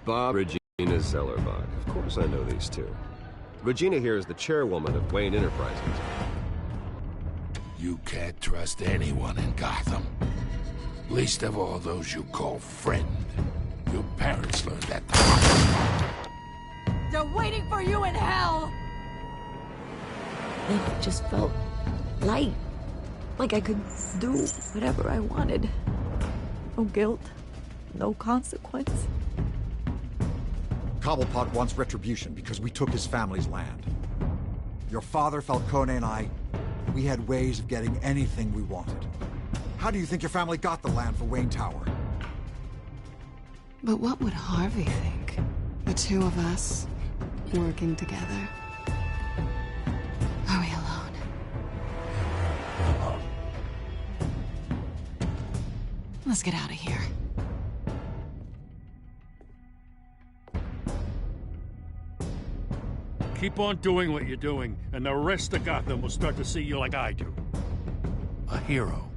Bob, Regina Zellerbach. Of course I know these two. Regina here is the chairwoman of Wayne Enterprises. You can't trust anyone in Gotham. Least of all those you call friend. Your parents learned that the hard way. They're waiting for you in hell! It just felt light. Like I could do whatever I wanted. No guilt. No consequence. Cobblepot wants retribution because we took his family's land. Your father, Falcone, and I, we had ways of getting anything we wanted. How do you think your family got the land for Wayne Tower? But what would Harvey think? The two of us, working together. Are we alone? Let's get out of here. Keep on doing what you're doing, and the rest of Gotham will start to see you like I do. A hero.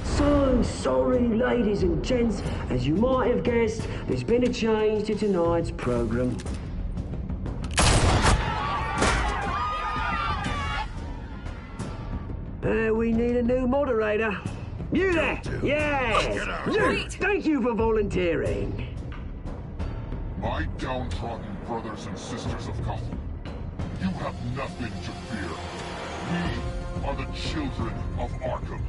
So sorry, ladies and gents. As you might have guessed, there's been a change to tonight's program. We need a new moderator. You there? Yes! You! Thank you for volunteering. My downtrodden brothers and sisters of Gotham, you have nothing to fear. We are the children of Arkham.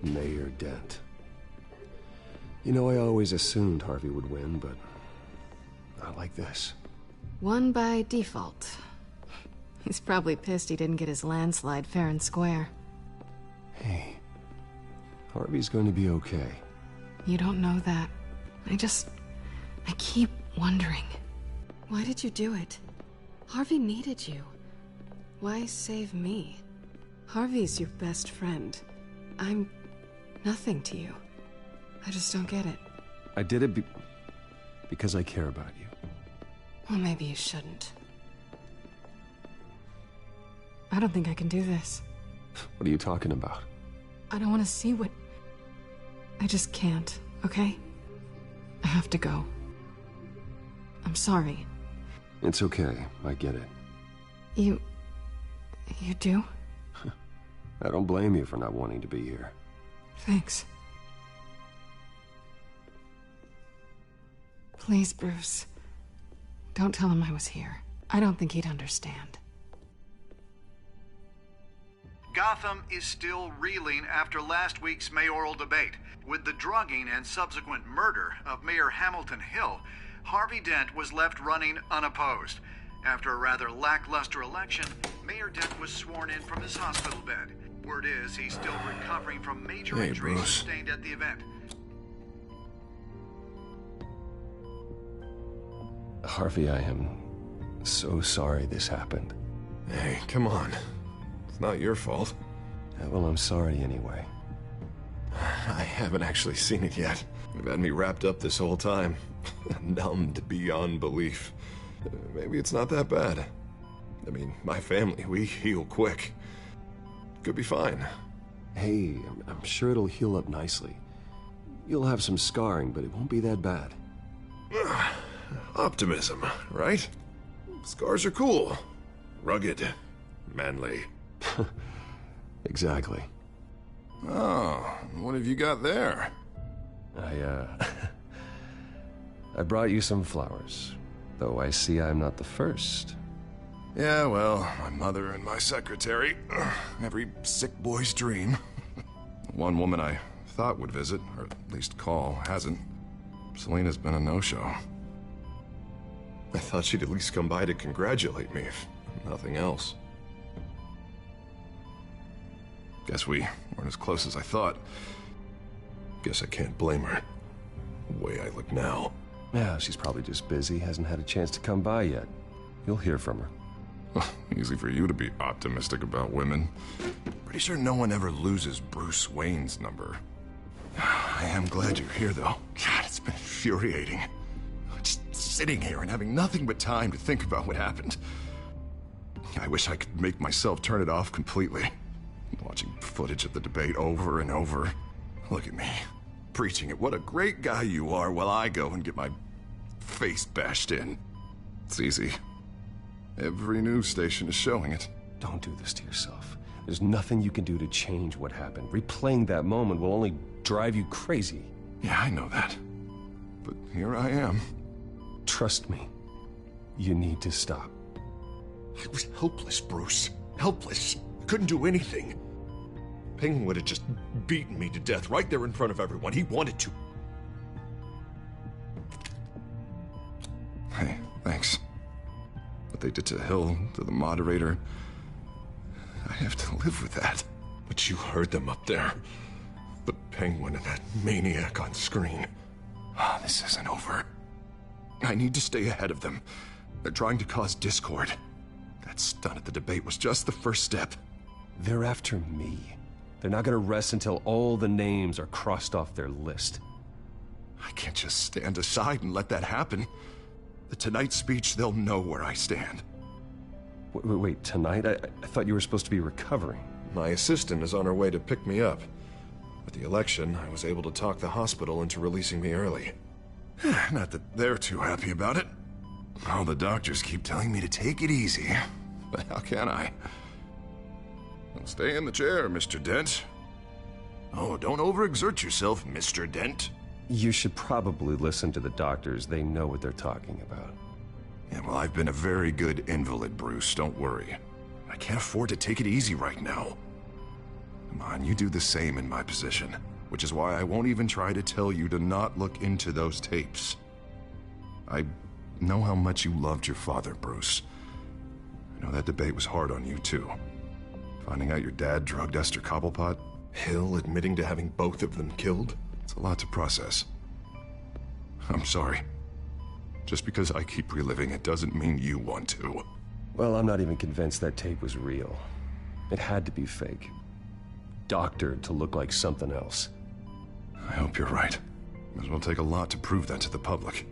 Mayor Dent. You know, I always assumed Harvey would win, but not like this. Won by default. He's probably pissed he didn't get his landslide fair and square. Hey, Harvey's going to be okay. You don't know that. I keep wondering. Why did you do it? Harvey needed you. Why save me? Harvey's your best friend. I'm nothing to you. I just don't get it. I did it because I care about you. Well, maybe you shouldn't. I don't think I can do this. What are you talking about? I don't want to see what... I just can't, okay? I have to go. I'm sorry. It's okay. I get it. You do? I don't blame you for not wanting to be here. Thanks. Please, Bruce. Don't tell him I was here. I don't think he'd understand. Gotham is still reeling after last week's mayoral debate. With the drugging and subsequent murder of Mayor Hamilton Hill, Harvey Dent was left running unopposed. After a rather lackluster election, Mayor Dent was sworn in from his hospital bed. Word is he's still recovering from major injuries sustained at the event. Harvey, I am so sorry this happened. Hey, come on. It's not your fault. Yeah, well, I'm sorry anyway. I haven't actually seen it yet. You've had me wrapped up this whole time. Numbed beyond belief. Maybe it's not that bad. I mean, my family, we heal quick. Could be fine. Hey, I'm sure it'll heal up nicely. You'll have some scarring, but it won't be that bad. Optimism, right? Scars are cool. Rugged. Manly. Exactly. Oh, what have you got there? I brought you some flowers. Though I see I'm not the first. Yeah, well, my mother and my secretary. Every sick boy's dream. One woman I thought would visit, or at least call, hasn't. Selena's been a no-show. I thought she'd at least come by to congratulate me, if nothing else. Guess we weren't as close as I thought. Guess I can't blame her. The way I look now. Yeah, she's probably just busy, hasn't had a chance to come by yet. You'll hear from her. Easy for you to be optimistic about women. Pretty sure no one ever loses Bruce Wayne's number. I am glad you're here, though. God, it's been infuriating. Just sitting here and having nothing but time to think about what happened. I wish I could make myself turn it off completely. Watching footage of the debate over and over. Look at me, preaching it. What a great guy you are, while I go and get my face bashed in. It's easy. Every news station is showing it. Don't do this to yourself. There's nothing you can do to change what happened. Replaying that moment will only drive you crazy. Yeah, I know that. But here I am. Trust me. You need to stop. I was helpless, Bruce. Helpless. Couldn't do anything. Penguin would have just beaten me to death right there in front of everyone. He wanted to. Hey, thanks. What they did to Hill, to the moderator, I have to live with that. But you heard them up there. The Penguin and that maniac on screen. This isn't over. I need to stay ahead of them. They're trying to cause discord. That stunt at the debate was just the first step. They're after me. They're not gonna rest until all the names are crossed off their list. I can't just stand aside and let that happen. The Tonight speech, they'll know where I stand. Wait, tonight? I thought you were supposed to be recovering. My assistant is on her way to pick me up. With the election, I was able to talk the hospital into releasing me early. Not that they're too happy about it. All the doctors keep telling me to take it easy. But how can I? Stay in the chair, Mr. Dent. Oh, don't overexert yourself, Mr. Dent. You should probably listen to the doctors. They know what they're talking about. Yeah, well, I've been a very good invalid, Bruce. Don't worry. I can't afford to take it easy right now. Come on, you do the same in my position. Which is why I won't even try to tell you to not look into those tapes. I know how much you loved your father, Bruce. I know that debate was hard on you, too. Finding out your dad drugged Esther Cobblepot, Hill admitting to having both of them killed. It's a lot to process. I'm sorry. Just because I keep reliving it doesn't mean you want to. Well, I'm not even convinced that tape was real. It had to be fake. Doctored to look like something else. I hope you're right. Might as well take a lot to prove that to the public.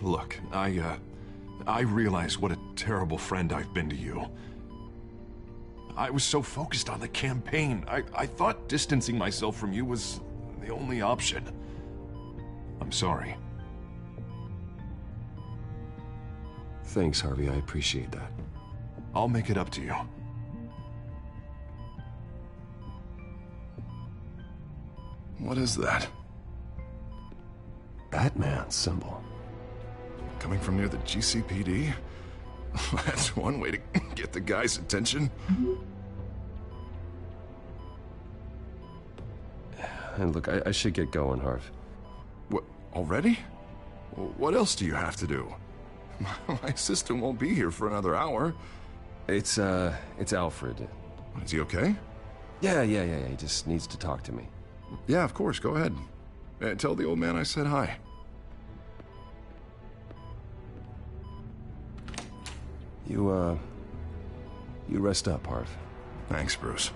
Look, I realize what a terrible friend I've been to you. I was so focused on the campaign. I thought distancing myself from you was the only option. I'm sorry. Thanks, Harvey. I appreciate that. I'll make it up to you. What is that? Batman's symbol. Coming from near the GCPD? That's one way to get the guy's attention. And look, I should get going, Harv. What, already? What else do you have to do? My assistant won't be here for another hour. It's Alfred. Is he okay? Yeah, he just needs to talk to me. Yeah, of course, go ahead. Tell the old man I said hi. You rest up, Harv. Thanks, Bruce.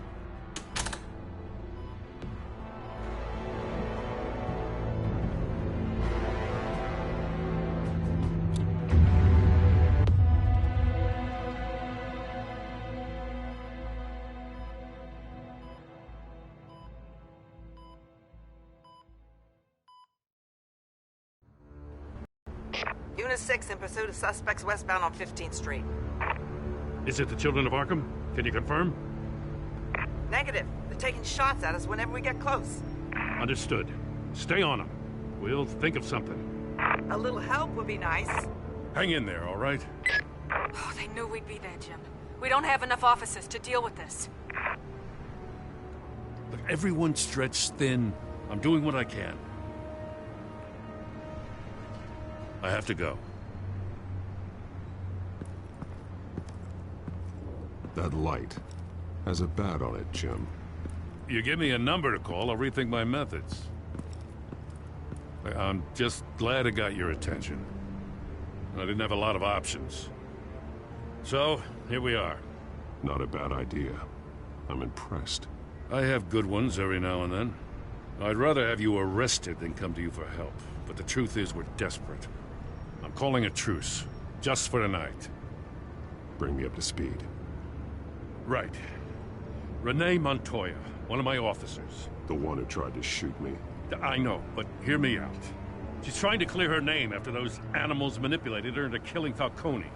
Unit 6 in pursuit of suspects westbound on 15th Street. Is it the Children of Arkham? Can you confirm? Negative. They're taking shots at us whenever we get close. Understood. Stay on them. We'll think of something. A little help would be nice. Hang in there, all right? Oh, they knew we'd be there, Jim. We don't have enough officers to deal with this. Look, everyone's stretched thin. I'm doing what I can. I have to go. That light has a bat on it, Jim. You give me a number to call, I'll rethink my methods. I'm just glad I got your attention. I didn't have a lot of options. So, here we are. Not a bad idea. I'm impressed. I have good ones every now and then. I'd rather have you arrested than come to you for help. But the truth is, we're desperate. I'm calling a truce. Just for tonight. Bring me up to speed. Right. Renee Montoya, one of my officers. The one who tried to shoot me. I know, but hear me out. She's trying to clear her name after those animals manipulated her into killing Falcone.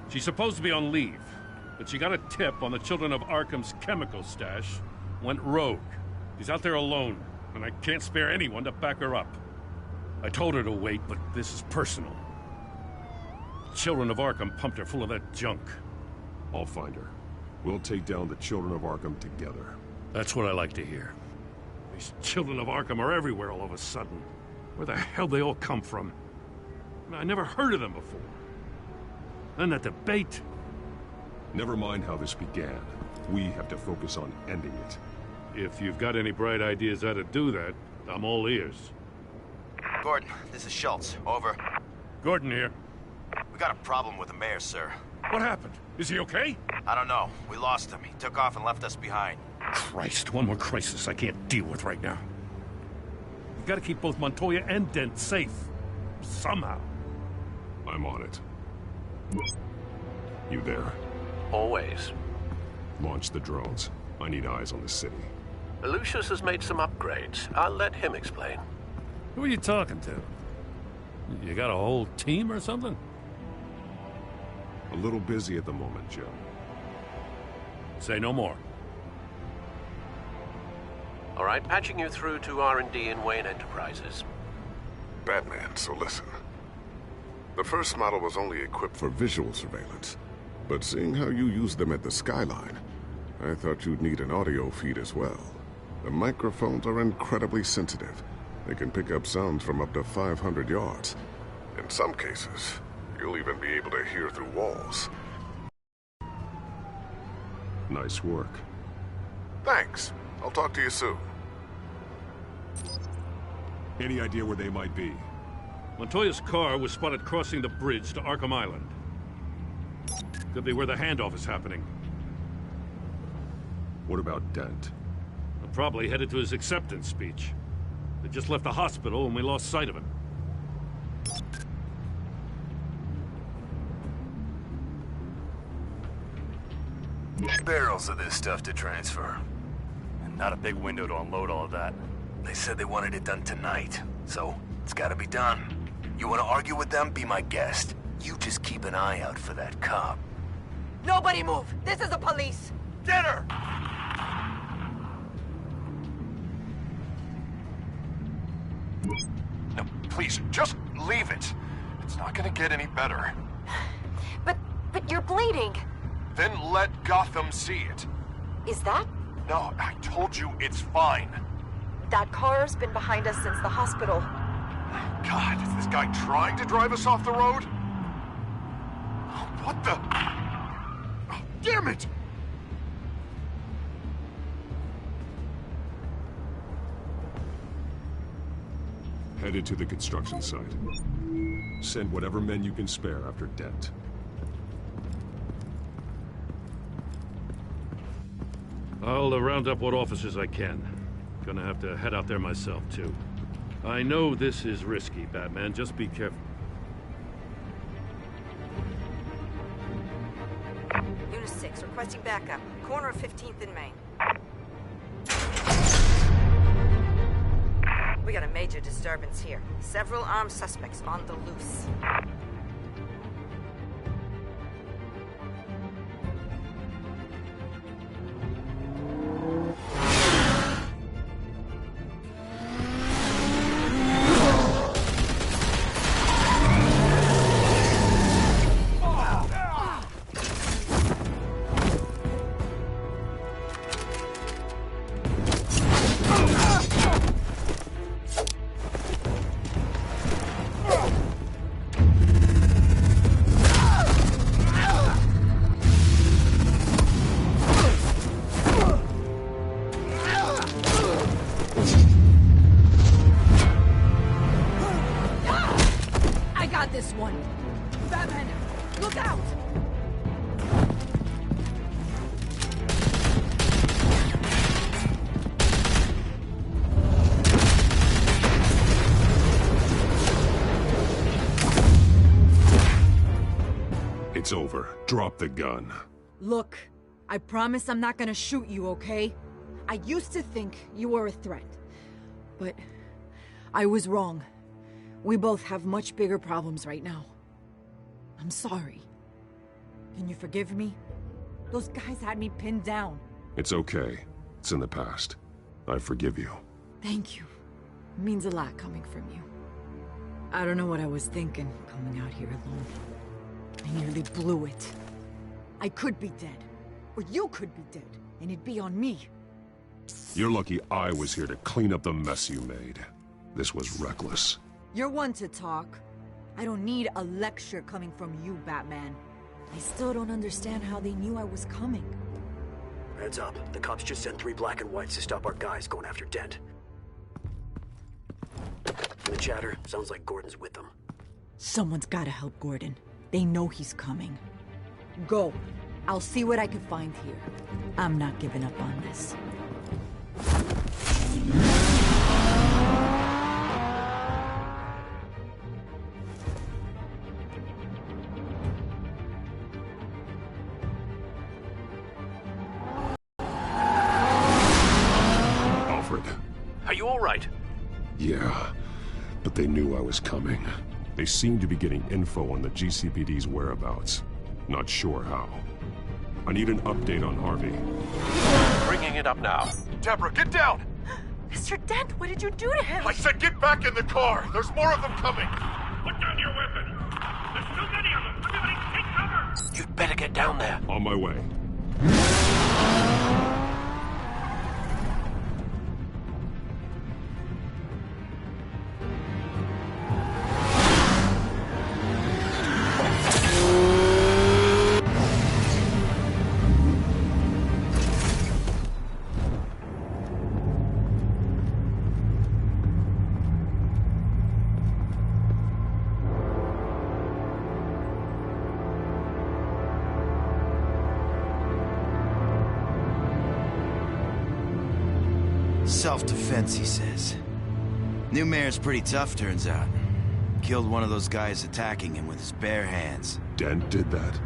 She's supposed to be on leave, but she got a tip on the Children of Arkham's chemical stash, went rogue. She's out there alone, and I can't spare anyone to back her up. I told her to wait, but this is personal. Children of Arkham pumped her full of that junk. I'll find her. We'll take down the Children of Arkham together. That's what I like to hear. These Children of Arkham are everywhere all of a sudden. Where the hell they all come from? I never heard of them before. Then that debate. Never mind how this began. We have to focus on ending it. If you've got any bright ideas how to do that, I'm all ears. Gordon, this is Schultz. Over. Gordon here. We got a problem with the mayor, sir. What happened? Is he okay? I don't know. We lost him. He took off and left us behind. Christ, one more crisis I can't deal with right now. We've got to keep both Montoya and Dent safe. Somehow. I'm on it. You there? Always. Launch the drones. I need eyes on the city. Lucius has made some upgrades. I'll let him explain. Who are you talking to? You got a whole team or something? A little busy at the moment, Jim. Say no more. All right, patching you through to R&D in Wayne Enterprises. Batman, so listen. The first model was only equipped for visual surveillance, but seeing how you use them at the Skyline, I thought you'd need an audio feed as well. The microphones are incredibly sensitive. They can pick up sounds from up to 500 yards. In some cases, you'll even be able to hear through walls. Nice work. Thanks. I'll talk to you soon. Any idea where they might be? Montoya's car was spotted crossing the bridge to Arkham Island. Could be where the handoff is happening. What about Dent? I'm probably headed to his acceptance speech. They just left the hospital and we lost sight of him. Barrels of this stuff to transfer. And not a big window to unload all of that. They said they wanted it done tonight, so it's gotta be done. You wanna argue with them? Be my guest. You just keep an eye out for that cop. Nobody move! This is the police! Get her! No, please, just leave it. It's not gonna get any better. But you're bleeding. Then let Gotham see it. Is that? No, I told you it's fine. That car's been behind us since the hospital. God, is this guy trying to drive us off the road? What the? Oh, damn it! Headed to the construction site. Send whatever men you can spare after Dent. I'll round up what officers I can. Gonna have to head out there myself, too. I know this is risky, Batman. Just be careful. Unit 6, requesting backup. Corner of 15th and Main. We got a major disturbance here. Several armed suspects on the loose. It's over. Drop the gun. Look, I promise I'm not gonna shoot you, okay? I used to think you were a threat. But I was wrong. We both have much bigger problems right now. I'm sorry. Can you forgive me? Those guys had me pinned down. It's okay. It's in the past. I forgive you. Thank you. It means a lot coming from you. I don't know what I was thinking, coming out here alone. I nearly blew it. I could be dead. Or you could be dead, and it'd be on me. You're lucky I was here to clean up the mess you made. This was reckless. You're one to talk. I don't need a lecture coming from you, Batman. I still don't understand how they knew I was coming. Heads up. The cops just sent 3 black and whites to stop our guys going after Dent. From the chatter, sounds like Gordon's with them. Someone's gotta help Gordon. They know he's coming. Go. I'll see what I can find here. I'm not giving up on this. Alfred. Are you all right? Yeah, but they knew I was coming. They seem to be getting info on the GCPD's whereabouts. Not sure how. I need an update on Harvey. Bringing it up now. Deborah, get down! Mr. Dent, what did you do to him? I said get back in the car! There's more of them coming! Put down your weapon! There's too many of them! Everybody take cover! You'd better get down there. On my way. Self-defense, he says. New mayor's pretty tough, turns out. Killed one of those guys attacking him with his bare hands. Dent did that?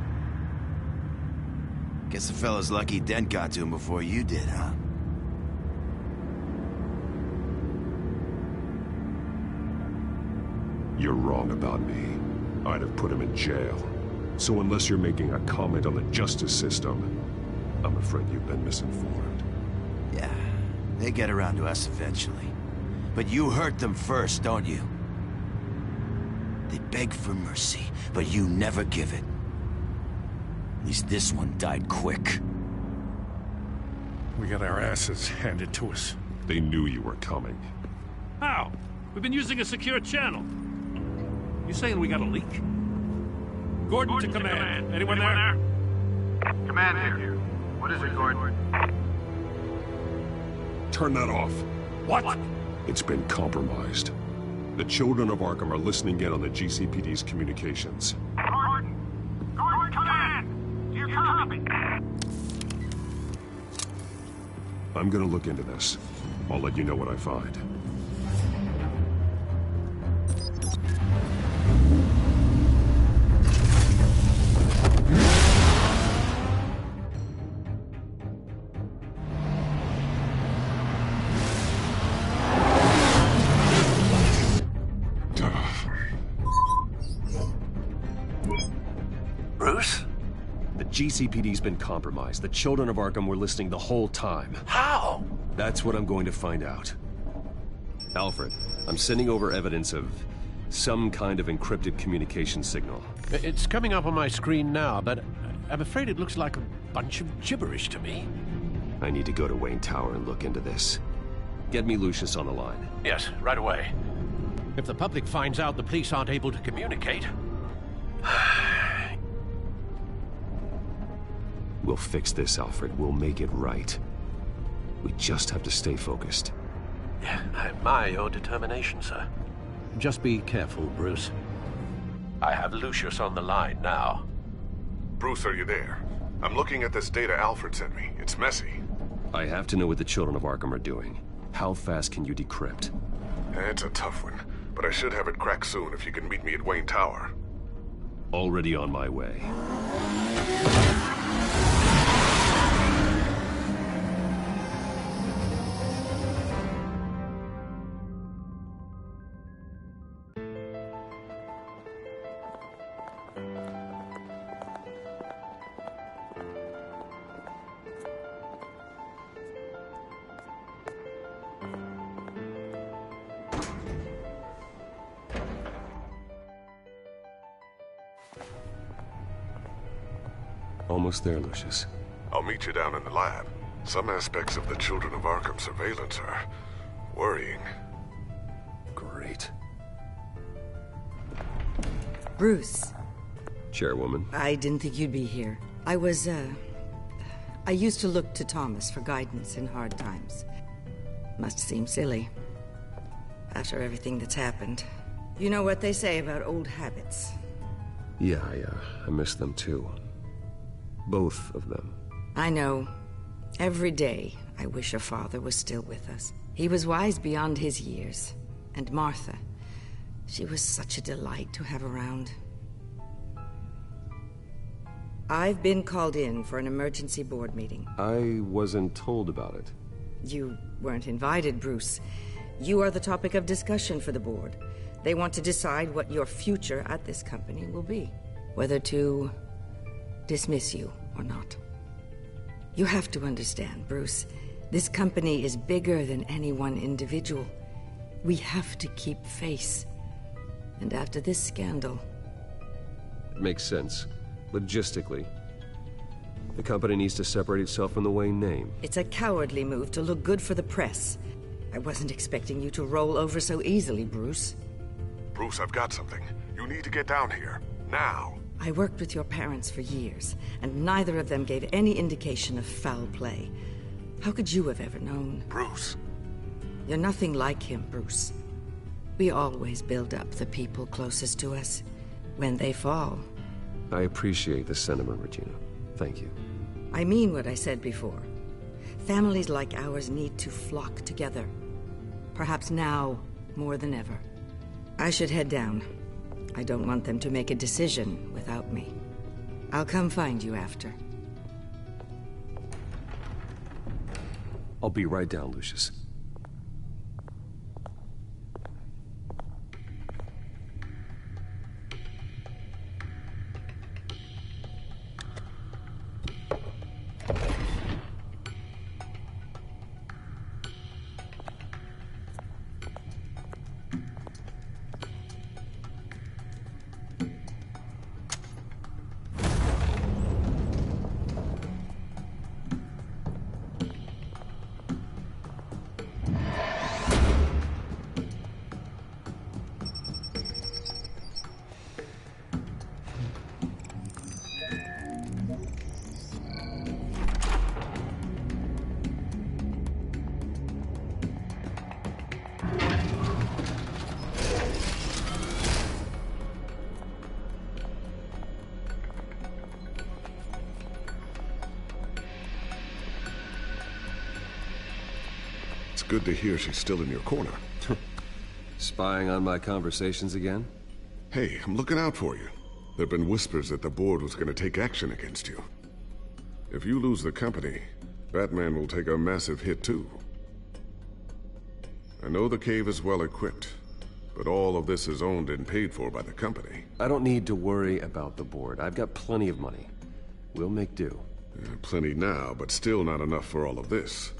Guess the fella's lucky Dent got to him before you did, huh? You're wrong about me. I'd have put him in jail. So unless you're making a comment on the justice system, I'm afraid you've been misinformed. Yeah, they get around to us eventually. But you hurt them first, don't you? They beg for mercy, but you never give it. At least this one died quick. We got our asses handed to us. They knew you were coming. How? We've been using a secure channel. You saying we got a leak? Gordon to command. Anyone there? Command here. What is it, Gordon? Turn that off. What? It's been compromised. The children of Arkham are listening in on the GCPD's communications. Gordon! Gordon, command! Do you copy? I'm gonna look into this. I'll let you know what I find. Bruce? The GCPD's been compromised. The children of Arkham were listening the whole time. How? That's what I'm going to find out. Alfred, I'm sending over evidence of some kind of encrypted communication signal. It's coming up on my screen now, but I'm afraid it looks like a bunch of gibberish to me. I need to go to Wayne Tower and look into this. Get me Lucius on the line. Yes, right away. If the public finds out the police aren't able to communicate... We'll fix this, Alfred. We'll make it right. We just have to stay focused. Yeah, I admire your determination, sir. Just be careful, Bruce. I have Lucius on the line now. Bruce, are you there? I'm looking at this data Alfred sent me. It's messy. I have to know what the children of Arkham are doing. How fast can you decrypt? It's a tough one, but I should have it cracked soon if you can meet me at Wayne Tower. Already on my way. Almost there, Lucius. I'll meet you down in the lab. Some aspects of the Children of Arkham surveillance are worrying. Great. Bruce. Chairwoman. I didn't think you'd be here. I used to look to Thomas for guidance in hard times. Must seem silly. After everything that's happened. You know what they say about old habits. Yeah, I miss them too. Both of them. I know. Every day, I wish a father was still with us. He was wise beyond his years. And Martha, she was such a delight to have around. I've been called in for an emergency board meeting. I wasn't told about it. You weren't invited, Bruce. You are the topic of discussion for the board. They want to decide what your future at this company will be. Whether to dismiss you or not. You have to understand, Bruce. This company is bigger than any one individual. We have to keep face. And after this scandal... It makes sense. Logistically. The company needs to separate itself from the Wayne name. It's a cowardly move to look good for the press. I wasn't expecting you to roll over so easily, Bruce. Bruce, I've got something. You need to get down here. Now. I worked with your parents for years, and neither of them gave any indication of foul play. How could you have ever known? Bruce. You're nothing like him, Bruce. We always build up the people closest to us. When they fall... I appreciate the sentiment, Regina. Thank you. I mean what I said before. Families like ours need to flock together. Perhaps now, more than ever. I should head down. I don't want them to make a decision without me. I'll come find you after. I'll be right down, Lucius. Good to hear she's still in your corner. Spying on my conversations again? Hey, I'm looking out for you. There've been whispers that the board was going to take action against you. If you lose the company, Batman will take a massive hit too. I know the cave is well equipped, but all of this is owned and paid for by the company. I don't need to worry about the board. I've got plenty of money. We'll make do. Plenty now, but still not enough for all of this.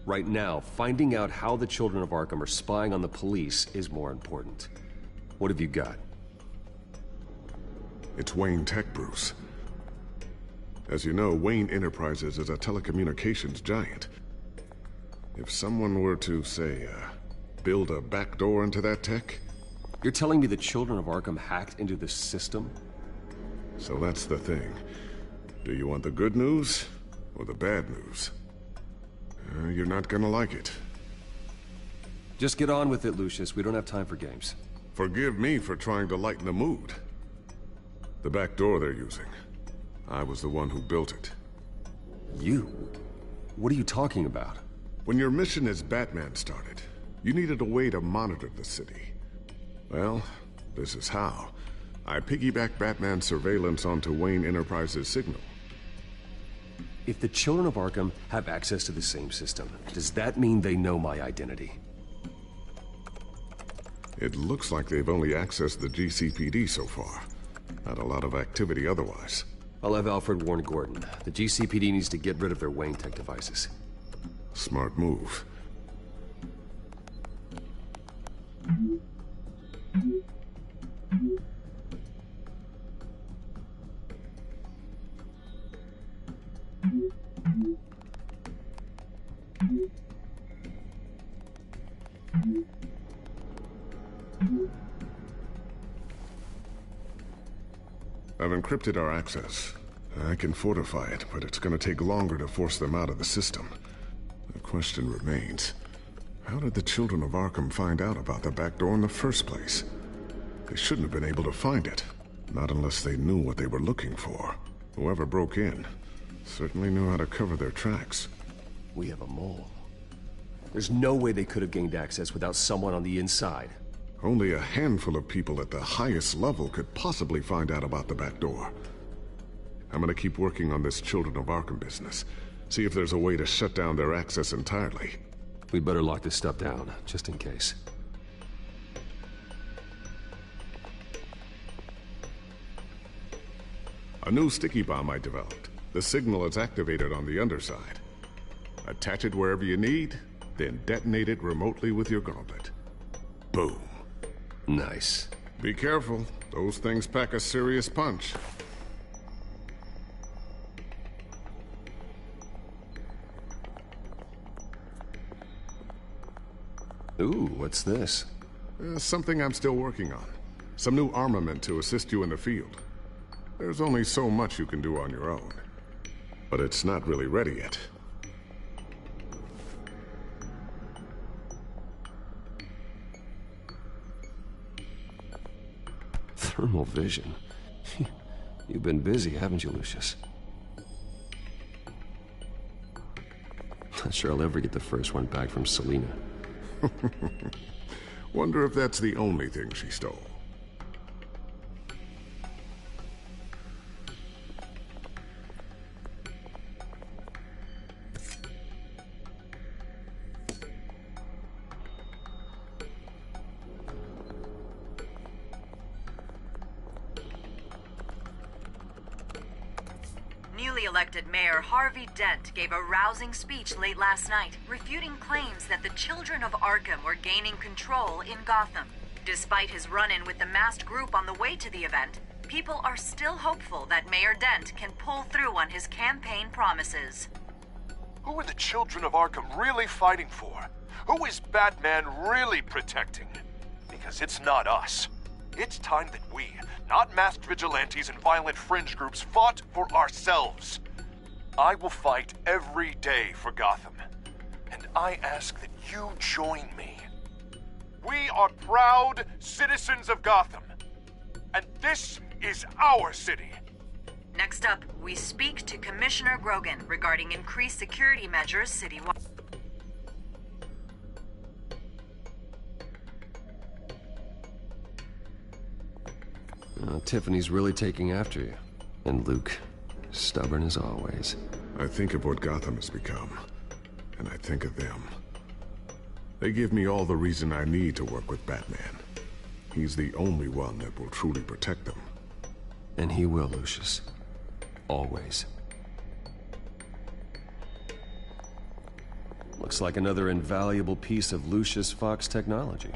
Right now, finding out how the Children of Arkham are spying on the police is more important. What have you got? It's Wayne Tech, Bruce. As you know, Wayne Enterprises is a telecommunications giant. If someone were to, say, build a backdoor into that tech... You're telling me the Children of Arkham hacked into the system? So that's the thing. Do you want the good news or the bad news? You're not gonna like it. Just get on with it, Lucius. We don't have time for games. Forgive me for trying to lighten the mood. The back door they're using. I was the one who built it. You? What are you talking about? When your mission as Batman started, you needed a way to monitor the city. Well, this is how. I piggybacked Batman's surveillance onto Wayne Enterprises' signal. If the children of Arkham have access to the same system, does that mean they know my identity? It looks like they've only accessed the GCPD so far. Not a lot of activity otherwise. I'll have Alfred warn Gordon. The GCPD needs to get rid of their Wayne Tech devices. Smart move. I've encrypted our access. I can fortify it, but it's gonna take longer to force them out of the system. The question remains, how did the children of Arkham find out about the back door in the first place? They shouldn't have been able to find it. Not unless they knew what they were looking for. Whoever broke in certainly knew how to cover their tracks. We have a mole. There's no way they could have gained access without someone on the inside. Only a handful of people at the highest level could possibly find out about the back door. I'm gonna keep working on this Children of Arkham business. See if there's a way to shut down their access entirely. We'd better lock this stuff down, just in case. A new sticky bomb I developed. The signal is activated on the underside. Attach it wherever you need, then detonate it remotely with your gauntlet. Boom. Nice. Be careful. Those things pack a serious punch. Ooh, what's this? Something I'm still working on. Some new armament to assist you in the field. There's only so much you can do on your own. But it's not really ready yet. Thermal vision. You've been busy, haven't you, Lucius? Not sure I'll ever get the first one back from Selina. Wonder if that's the only thing she stole. Newly elected Mayor Harvey Dent gave a rousing speech late last night, refuting claims that the children of Arkham were gaining control in Gotham. Despite his run-in with the masked group on the way to the event, people are still hopeful that Mayor Dent can pull through on his campaign promises. Who are the children of Arkham really fighting for? Who is Batman really protecting? Because it's not us. It's time that we, not masked vigilantes and violent fringe groups, fought for ourselves. I will fight every day for Gotham. And I ask that you join me. We are proud citizens of Gotham. And this is our city. Next up, we speak to Commissioner Grogan regarding increased security measures citywide. Tiffany's really taking after you. And Luke, stubborn as always. I think of what Gotham has become, and I think of them. They give me all the reason I need to work with Batman. He's the only one that will truly protect them. And he will, Lucius. Always. Looks like another invaluable piece of Lucius Fox technology.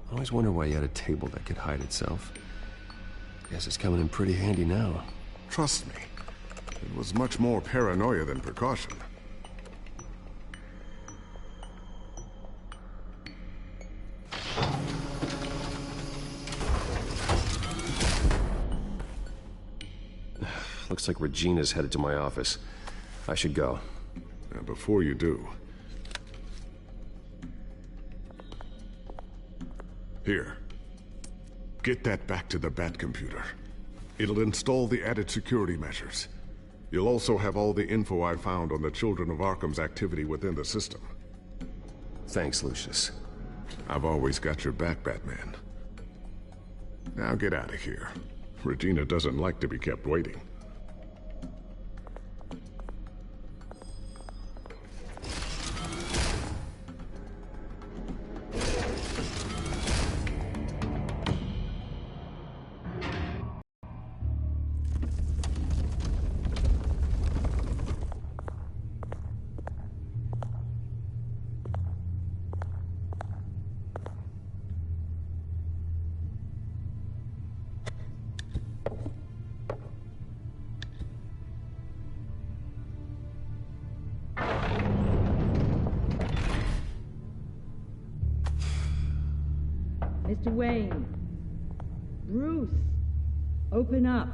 I always wonder why you had a table that could hide itself. Guess it's coming in pretty handy now. Trust me, it was much more paranoia than precaution. Looks like Regina's headed to my office. I should go. Before you do... Here. Get that back to the Bat computer. It'll install the added security measures. You'll also have all the info I found on the Children of Arkham's activity within the system. Thanks, Lucius. I've always got your back, Batman. Now get out of here. Regina doesn't like to be kept waiting. Mr. Wayne. Bruce. Open up.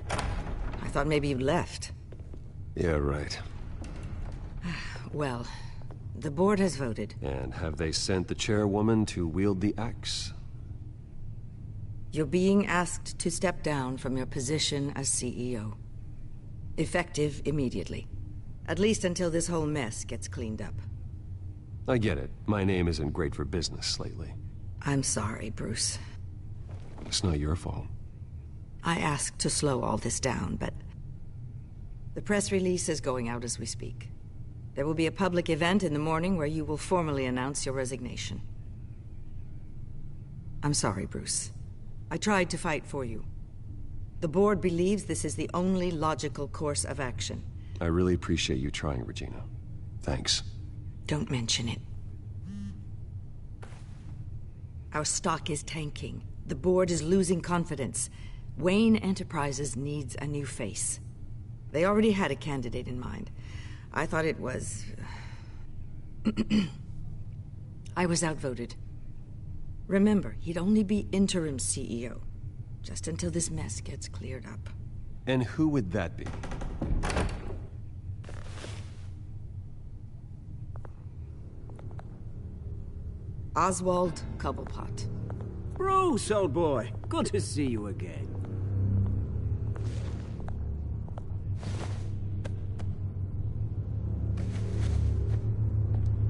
I thought maybe you left. Yeah, right. Well, the board has voted. And have they sent the chairwoman to wield the axe? You're being asked to step down from your position as CEO. Effective immediately. At least until this whole mess gets cleaned up. I get it. My name isn't great for business lately. I'm sorry, Bruce. It's not your fault. I asked to slow all this down, but... the press release is going out as we speak. There will be a public event in the morning where you will formally announce your resignation. I'm sorry, Bruce. I tried to fight for you. The board believes this is the only logical course of action. I really appreciate you trying, Regina. Thanks. Don't mention it. Our stock is tanking. The board is losing confidence. Wayne Enterprises needs a new face. They already had a candidate in mind. I thought it was... I was outvoted. Remember, he'd only be interim CEO. Just until this mess gets cleared up. And who would that be? Oswald Cobblepot. Bruce, old boy. Good to see you again.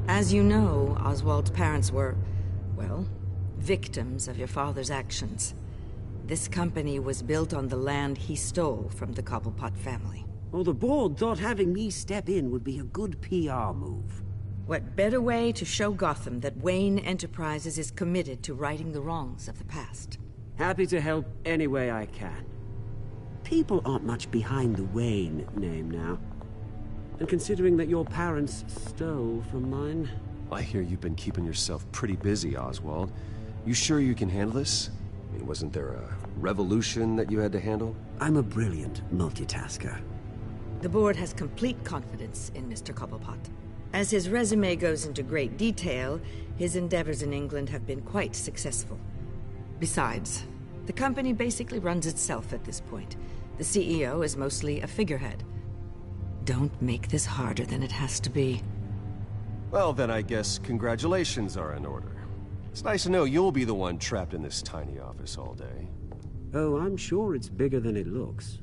As you know, Oswald's parents were, well, victims of your father's actions. This company was built on the land he stole from the Cobblepot family. Well, the board thought having me step in would be a good PR move. What better way to show Gotham that Wayne Enterprises is committed to righting the wrongs of the past? Happy to help any way I can. People aren't much behind the Wayne name now. And considering that your parents stole from mine... I hear you've been keeping yourself pretty busy, Oswald. You sure you can handle this? I mean, wasn't there a revolution that you had to handle? I'm a brilliant multitasker. The board has complete confidence in Mr. Cobblepot. As his resume goes into great detail, his endeavors in England have been quite successful. Besides, the company basically runs itself at this point. The CEO is mostly a figurehead. Don't make this harder than it has to be. Well, then I guess congratulations are in order. It's nice to know you'll be the one trapped in this tiny office all day. Oh, I'm sure it's bigger than it looks.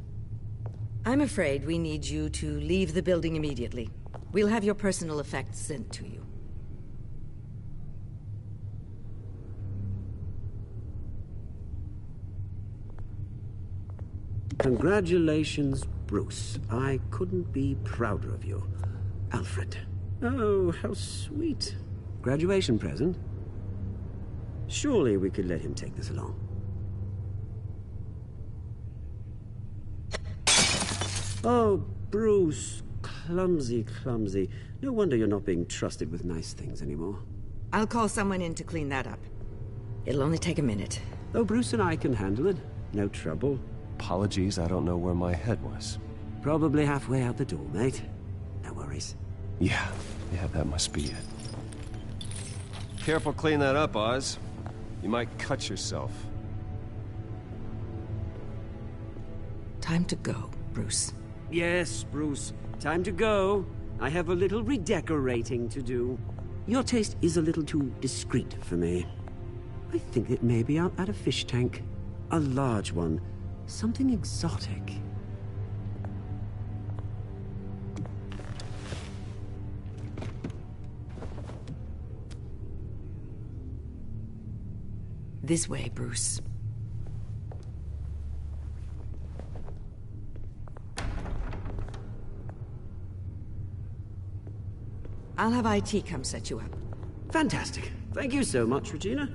I'm afraid we need you to leave the building immediately. We'll have your personal effects sent to you. Congratulations, Bruce. I couldn't be prouder of you. Alfred. Oh, how sweet. Graduation present? Surely we could let him take this along. Oh, Bruce. Clumsy, clumsy. No wonder you're not being trusted with nice things anymore. I'll call someone in to clean that up. It'll only take a minute. Oh, Bruce and I can handle it. No trouble. Apologies, I don't know where my head was. Probably halfway out the door, mate. No worries. Yeah, that must be it. Careful clean that up, Oz. You might cut yourself. Time to go, Bruce. Yes, Bruce. Time to go. I have a little redecorating to do. Your taste is a little too discreet for me. I think that maybe I'll add a fish tank. A large one. Something exotic. This way, Bruce. I'll have IT come set you up. Fantastic. Thank you so much, Regina.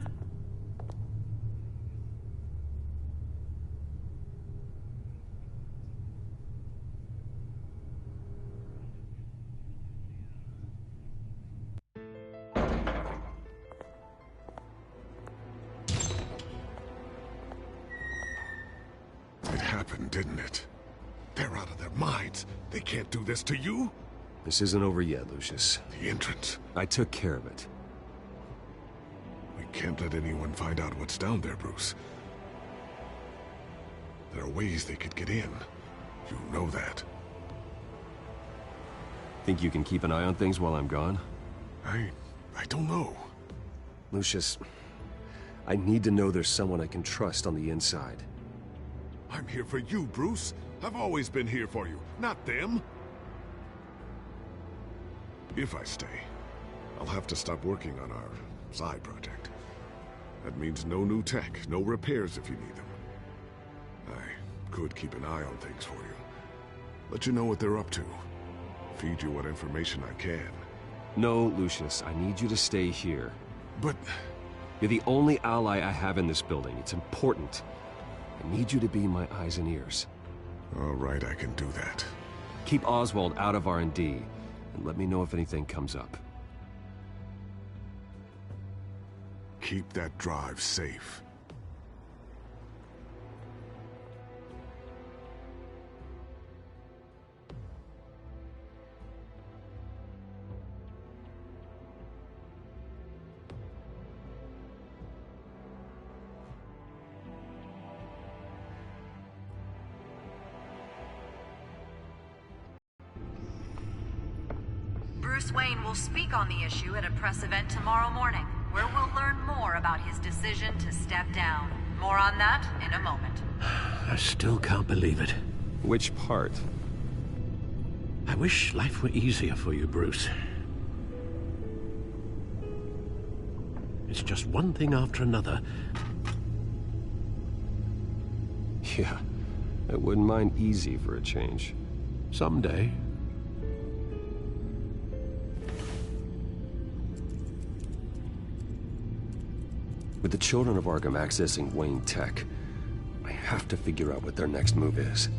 It happened, didn't it? They're out of their minds. They can't do this to you? This isn't over yet, Lucius. The entrance. I took care of it. We can't let anyone find out what's down there, Bruce. There are ways they could get in. You know that. Think you can keep an eye on things while I'm gone? I don't know. Lucius, I need to know there's someone I can trust on the inside. I'm here for you, Bruce. I've always been here for you, not them. If I stay, I'll have to stop working on our side project. That means no new tech, no repairs if you need them. I could keep an eye on things for you. Let you know what they're up to. Feed you what information I can. No, Lucius, I need you to stay here. But... You're the only ally I have in this building. It's important. I need you to be my eyes and ears. All right, I can do that. Keep Oswald out of R&D, and let me know if anything comes up. Keep that drive safe. Bruce Wayne will speak on the issue at a press event tomorrow morning, where we'll learn more about his decision to step down. More on that in a moment. I still can't believe it. Which part? I wish life were easier for you, Bruce. It's just one thing after another. Yeah, I wouldn't mind easy for a change. Someday. With the children of Arkham accessing Wayne Tech, I have to figure out what their next move is.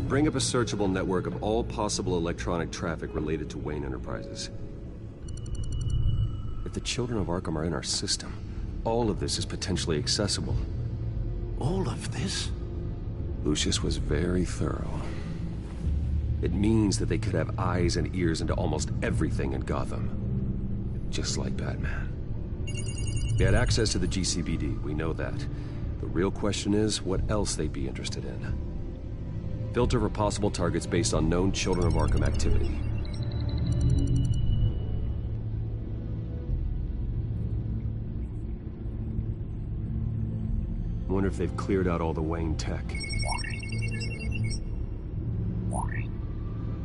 Bring up a searchable network of all possible electronic traffic related to Wayne Enterprises. If the children of Arkham are in our system, all of this is potentially accessible. All of this? Lucius was very thorough. It means that they could have eyes and ears into almost everything in Gotham. Just like Batman. They had access to the GCPD, we know that. The real question is, what else they'd be interested in. Filter for possible targets based on known Children of Arkham activity. Wonder if they've cleared out all the Wayne tech.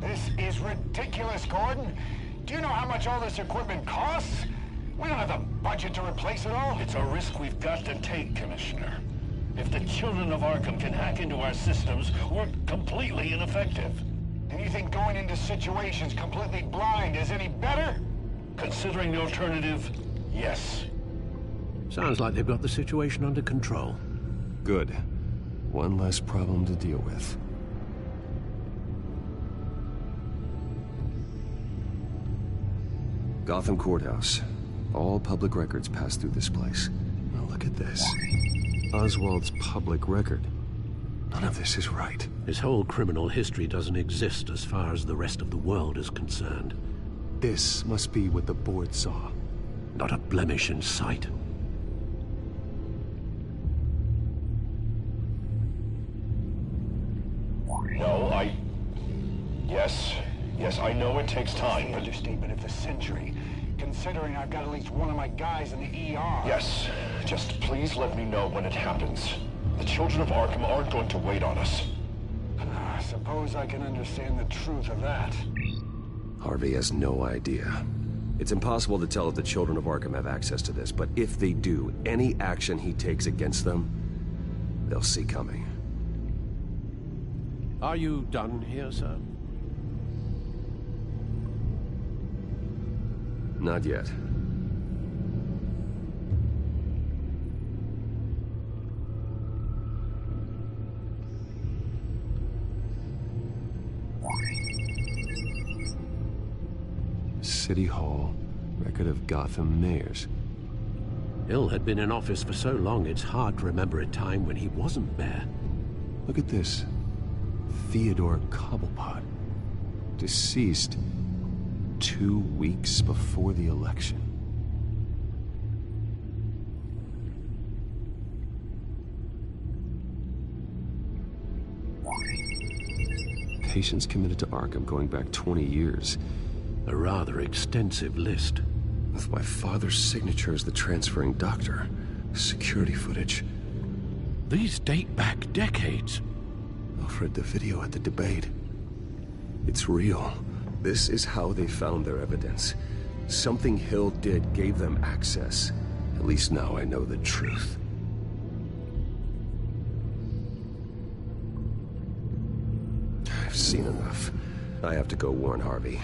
This is ridiculous, Gordon. Do you know how much all this equipment costs? We don't have the budget to replace it all. It's a risk we've got to take, Commissioner. If the Children of Arkham can hack into our systems, we're completely ineffective. And you think going into situations completely blind is any better? Considering the alternative, yes. Sounds like they've got the situation under control. Good. One less problem to deal with. Gotham Courthouse. All public records pass through this place. Now look at this. Oswald's public record. None of this is right. His whole criminal history doesn't exist as far as the rest of the world is concerned. This must be what the board saw. Not a blemish in sight. No, Yes, I know it takes time, but... Understatement of the century. considering I've got at least one of my guys in the ER. Yes, just please let me know when it happens. The children of Arkham aren't going to wait on us. I suppose I can understand the truth of that. Harvey has no idea. It's impossible to tell if the children of Arkham have access to this, but if they do, any action he takes against them, they'll see coming. Are you done here, sir? Not yet. City Hall, record of Gotham mayors. Hill had been in office for so long, it's hard to remember a time when he wasn't mayor. Look at this. Theodore Cobblepot. Deceased 2 weeks before the election. Patients committed to Arkham going back 20 years. A rather extensive list. With my father's signature as the transferring doctor. Security footage. These date back decades. Alfred, the video at the debate. It's real. This is how they found their evidence. Something Hill did gave them access. At least now I know the truth. I've seen enough. I have to go warn Harvey.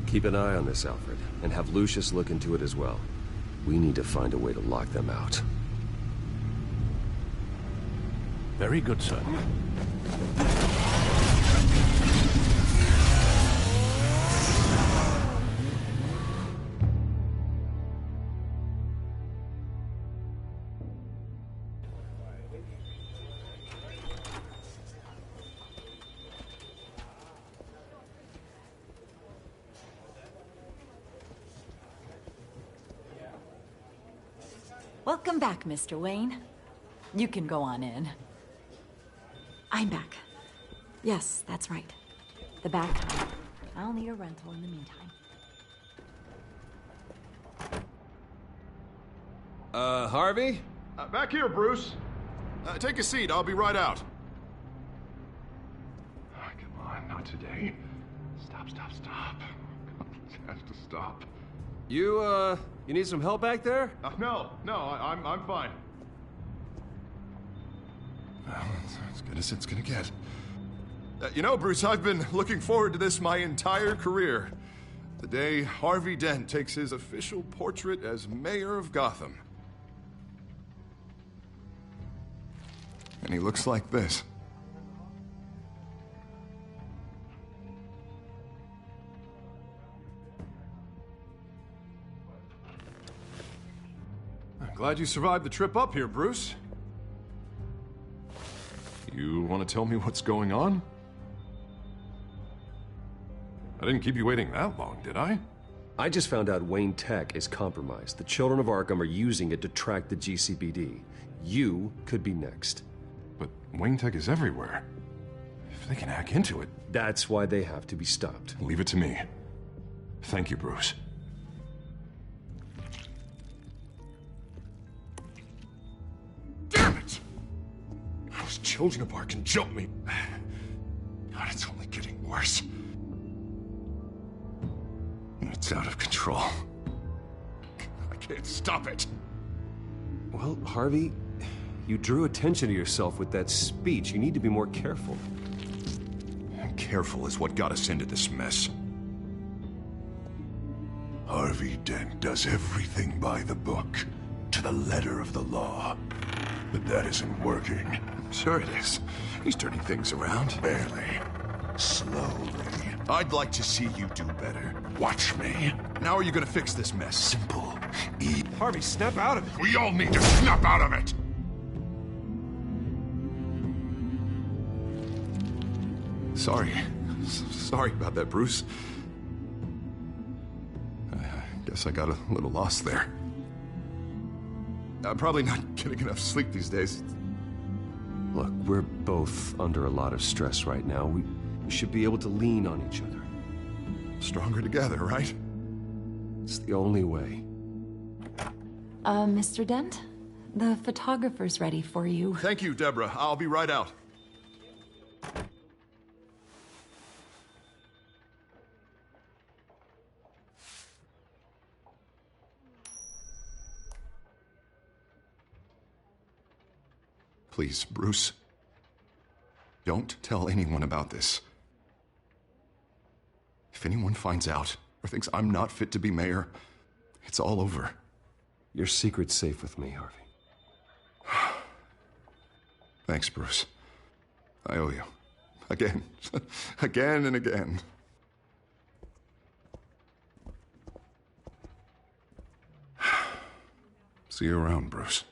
Keep an eye on this, Alfred, and have Lucius look into it as well. We need to find a way to lock them out. Very good, sir. Welcome back, Mr. Wayne. You can go on in. I'm back. Yes, that's right. The back. I'll need a rental in the meantime. Harvey? Back here, Bruce. Take a seat. I'll be right out. Oh, come on, not today. Stop. It has to stop. You need some help back there? No, I'm fine. Well, it's as good as it's gonna get. You know, Bruce, I've been looking forward to this my entire career. The day Harvey Dent takes his official portrait as mayor of Gotham. And he looks like this. I'm glad you survived the trip up here, Bruce. You want to tell me what's going on? I didn't keep you waiting that long, did I? I just found out Wayne Tech is compromised. The children of Arkham are using it to track the GCPD. You could be next. But Wayne Tech is everywhere. If they can hack into it... That's why they have to be stopped. Leave it to me. Thank you, Bruce. Damn it! Those children of Arkham jumped me. God, it's only getting worse. It's out of control. I can't stop it. Well, Harvey, you drew attention to yourself with that speech. You need to be more careful. Careful is what got us into this mess. Harvey Dent does everything by the book, to the letter of the law. But that isn't working. Sure it is. He's turning things around. Barely. Slowly. I'd like to see you do better. Watch me. Now are you gonna fix this mess? Simple. Harvey, snap out of it. We all need to snap out of it! Sorry about that, Bruce. I guess I got a little lost there. I'm probably not getting enough sleep these days. Look, we're both under a lot of stress right now. We should be able to lean on each other. stronger together, right? It's the only way. Mr. Dent? The photographer's ready for you. Thank you, Deborah. I'll be right out. Please, Bruce. Don't tell anyone about this. If anyone finds out or thinks I'm not fit to be mayor, it's all over. Your secret's safe with me, Harvey. Thanks, Bruce. I owe you. Again. Again and again. See you around, Bruce.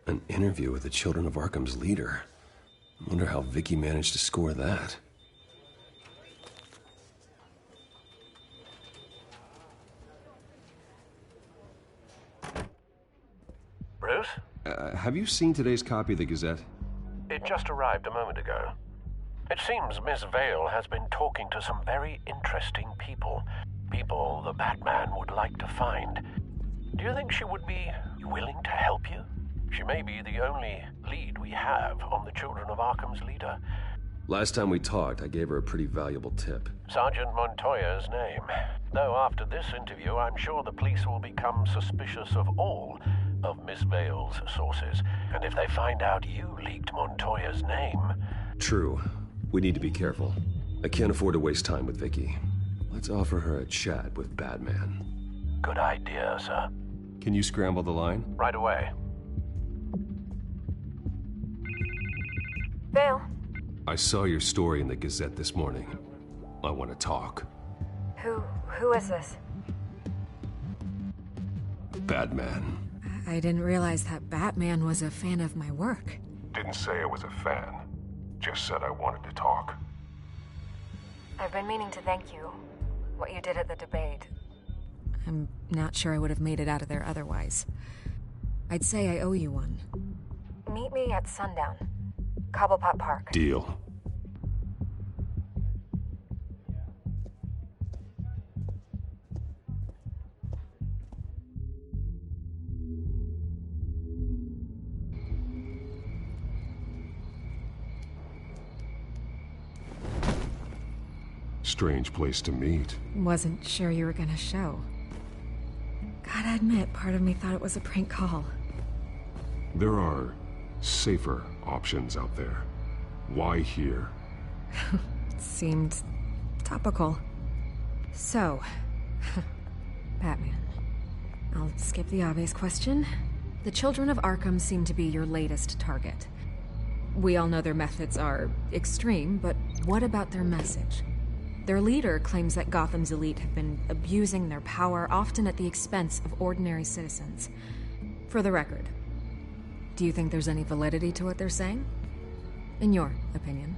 An interview with the Children of Arkham's leader. I wonder how Vicky managed to score that. Bruce? Have you seen today's copy of the Gazette? It just arrived a moment ago. It seems Miss Vale has been talking to some very interesting people. People the Batman would like to find. Do you think she would be willing to help you? She may be the only lead we have on the Children of Arkham's leader. Last time we talked, I gave her a pretty valuable tip. Sergeant Montoya's name. Though after this interview, I'm sure the police will become suspicious of all of Miss Vale's sources. And if they find out you leaked Montoya's name... True. We need to be careful. I can't afford to waste time with Vicky. Let's offer her a chat with Batman. Good idea, sir. Can you scramble the line? Right away. Vale. I saw your story in the Gazette this morning. I want to talk. Who is this? Batman. I didn't realize that Batman was a fan of my work. Didn't say I was a fan. Just said I wanted to talk. I've been meaning to thank you. What you did at the debate. I'm not sure I would have made it out of there otherwise. I'd say I owe you one. Meet me at sundown. Cobblepot Park. Deal. Strange place to meet. Wasn't sure you were gonna show. Gotta admit, part of me thought it was a prank call. There are safer options out there. Why here? Seemed topical. So, Batman. I'll skip the obvious question. The Children of Arkham seem to be your latest target. We all know their methods are extreme, but what about their message? Their leader claims that Gotham's elite have been abusing their power, often at the expense of ordinary citizens. For the record, do you think there's any validity to what they're saying? In your opinion.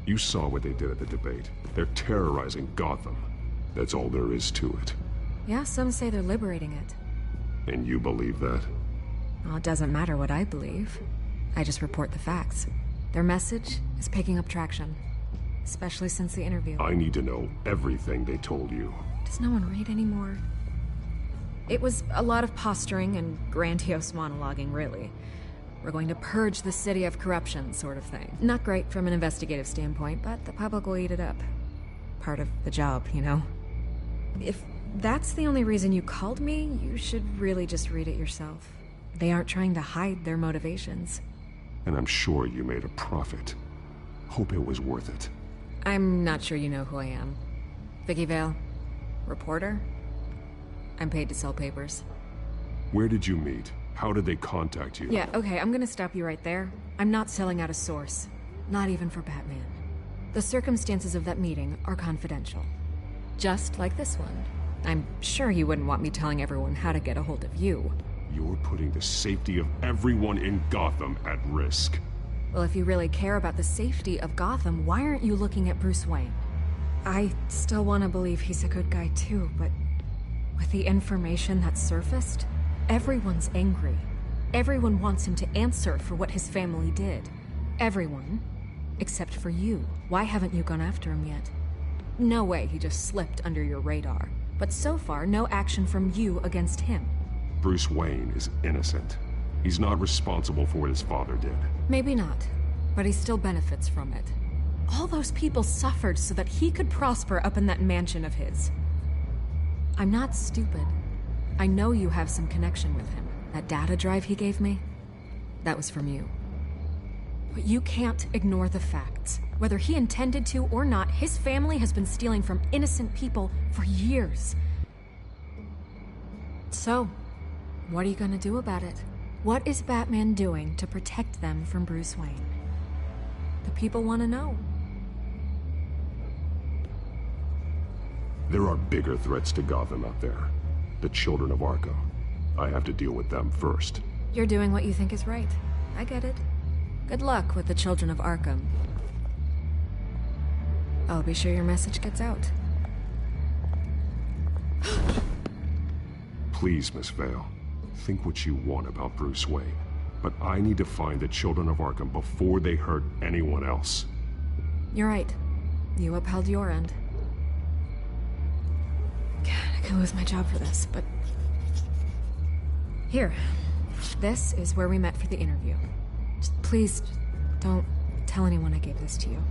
You saw what they did at the debate. They're terrorizing Gotham. That's all there is to it. Yeah, some say they're liberating it. And you believe that? Well, it doesn't matter what I believe. I just report the facts. Their message is picking up traction, especially since the interview. I need to know everything they told you. Does no one read anymore? It was a lot of posturing and grandiose monologuing, really. We're going to purge the city of corruption, sort of thing. Not great from an investigative standpoint, but the public will eat it up. Part of the job, you know? If that's the only reason you called me, you should really just read it yourself. They aren't trying to hide their motivations. And I'm sure you made a profit. Hope it was worth it. I'm not sure you know who I am. Vicky Vale. Reporter. I'm paid to sell papers. Where did you meet? How did they contact you? Yeah, okay, I'm gonna stop you right there. I'm not selling out a source. Not even for Batman. The circumstances of that meeting are confidential. Just like this one. I'm sure you wouldn't want me telling everyone how to get a hold of you. You're putting the safety of everyone in Gotham at risk. Well, if you really care about the safety of Gotham, why aren't you looking at Bruce Wayne? I still want to believe he's a good guy too, but with the information that surfaced, everyone's angry. Everyone wants him to answer for what his family did. Everyone, except for you. Why haven't you gone after him yet? No way he just slipped under your radar. But so far, no action from you against him. Bruce Wayne is innocent. He's not responsible for what his father did. Maybe not, but he still benefits from it. All those people suffered so that he could prosper up in that mansion of his. I'm not stupid. I know you have some connection with him. That data drive he gave me, that was from you. But you can't ignore the facts. Whether he intended to or not, his family has been stealing from innocent people for years. So, what are you gonna do about it? What is Batman doing to protect them from Bruce Wayne? The people want to know. There are bigger threats to Gotham out there. The children of Arkham. I have to deal with them first. You're doing what you think is right. I get it. Good luck with the children of Arkham. I'll be sure your message gets out. Please, Miss Vale. Think what you want about Bruce Wayne. But I need to find the children of Arkham before they hurt anyone else. You're right. You upheld your end. God, I could lose my job for this, but... Here. This is where we met for the interview. Just please, don't tell anyone I gave this to you.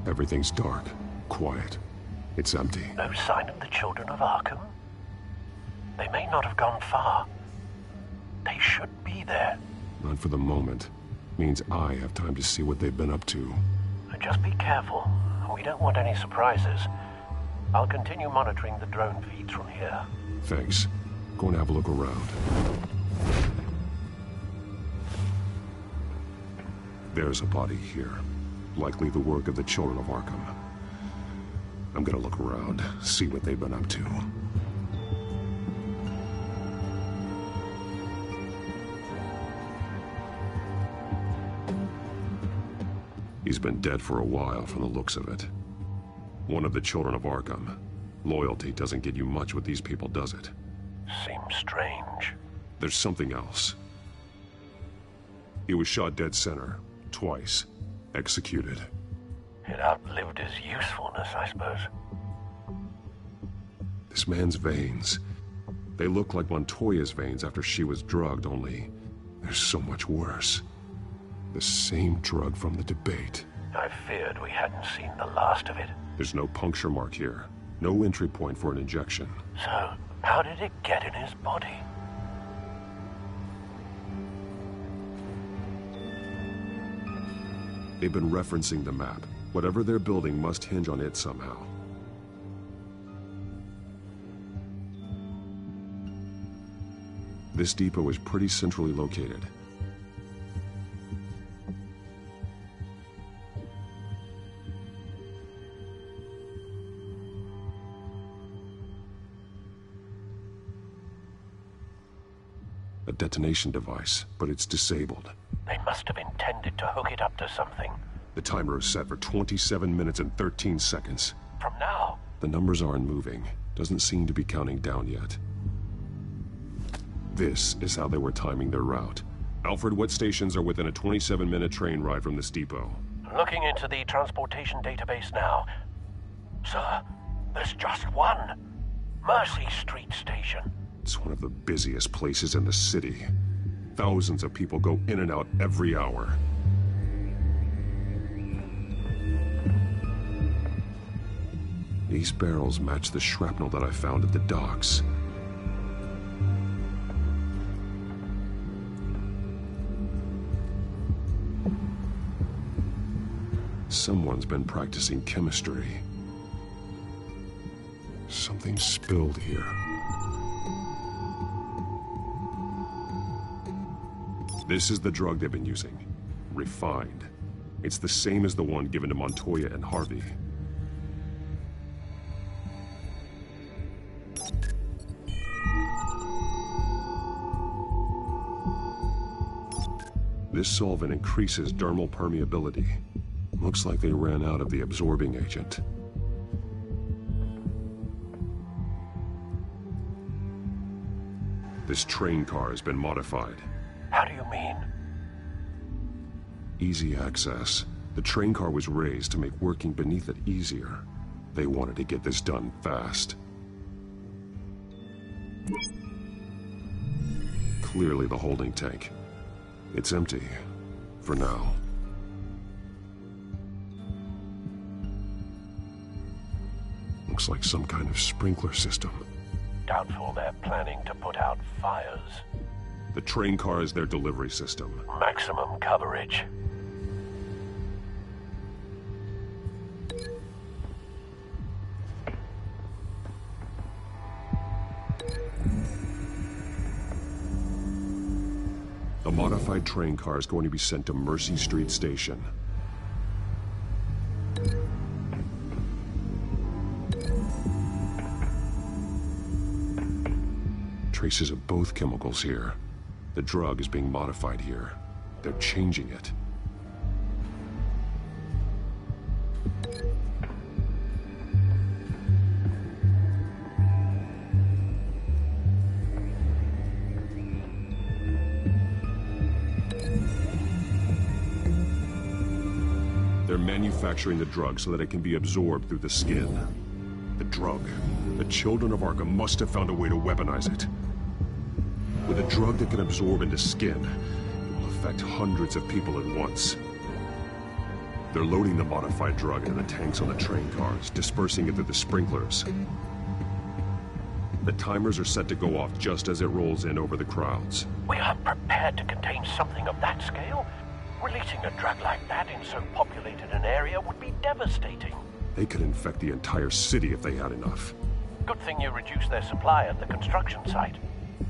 Everything's dark, quiet. It's empty. No sign of the children of Arkham? They may not have gone far. They should be there. Not for the moment. Means I have time to see what they've been up to. Just be careful. We don't want any surprises. I'll continue monitoring the drone feeds from here. Thanks. Go and have a look around. There's a body here. Likely the work of the children of Arkham. I'm gonna look around, see what they've been up to. He's been dead for a while from the looks of it. One of the children of Arkham. Loyalty doesn't get you much with these people, does it? Seems strange. There's something else. He was shot dead center, twice. Executed. It outlived his usefulness, I suppose. This man's veins. They look like Montoya's veins after she was drugged, only they're so much worse. The same drug from the debate. I feared we hadn't seen the last of it. There's no puncture mark here. No entry point for an injection. So, how did it get in his body? They've been referencing the map. Whatever they're building must hinge on it somehow. This depot is pretty centrally located. A detonation device, but it's disabled. They must have intended to hook it up to something. The timer is set for 27 minutes and 13 seconds. From now? The numbers aren't moving. Doesn't seem to be counting down yet. This is how they were timing their route. Alfred, what stations are within a 27-minute train ride from this depot? Looking into the transportation database now. Sir, there's just one. Mercy Street Station. It's one of the busiest places in the city. Thousands of people go in and out every hour. These barrels match the shrapnel that I found at the docks. Someone's been practicing chemistry. Something spilled here. This is the drug they've been using. Refined. It's the same as the one given to Montoya and Harvey. This solvent increases dermal permeability. Looks like they ran out of the absorbing agent. This train car has been modified. How do you mean? Easy access. The train car was raised to make working beneath it easier. They wanted to get this done fast. Clearly the holding tank. It's empty. For now. Looks like some kind of sprinkler system. Doubtful they're planning to put out fires. The train car is their delivery system. Maximum coverage. A modified train car is going to be sent to Mercy Street Station. Traces of both chemicals here. The drug is being modified here. They're changing it. They're manufacturing the drug so that it can be absorbed through the skin. The drug. The children of Arkham must have found a way to weaponize it. With a drug that can absorb into skin, it will affect hundreds of people at once. They're loading the modified drug into the tanks on the train cars, dispersing it through the sprinklers. The timers are set to go off just as it rolls in over the crowds. We aren't prepared to contain something of that scale. Releasing a drug like that in so populated an area would be devastating. They could infect the entire city if they had enough. Good thing you reduced their supply at the construction site.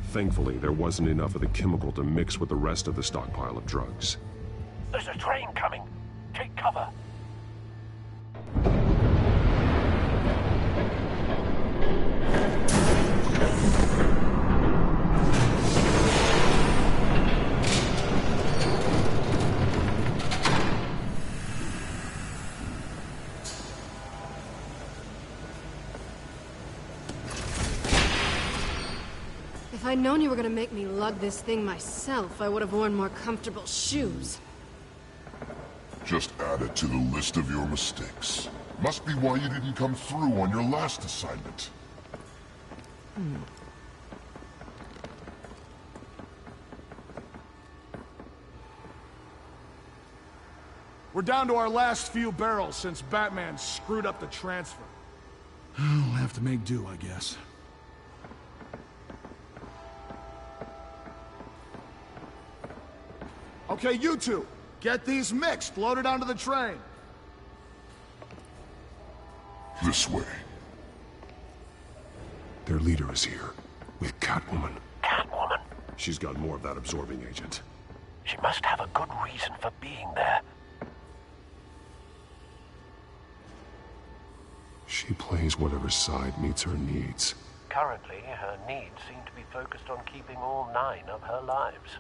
Thankfully, there wasn't enough of the chemical to mix with the rest of the stockpile of drugs. There's a train coming. Take cover. If I'd known you were gonna make me lug this thing myself, I would have worn more comfortable shoes. Just add it to the list of your mistakes. Must be why you didn't come through on your last assignment. We're down to our last few barrels since Batman screwed up the transfer. We'll have to make do, I guess. Okay, you two, get these mixed, loaded onto the train. This way. Their leader is here, with Catwoman. Catwoman? She's got more of that absorbing agent. She must have a good reason for being there. She plays whatever side meets her needs. Currently, her needs seem to be focused on keeping all 9 of her lives.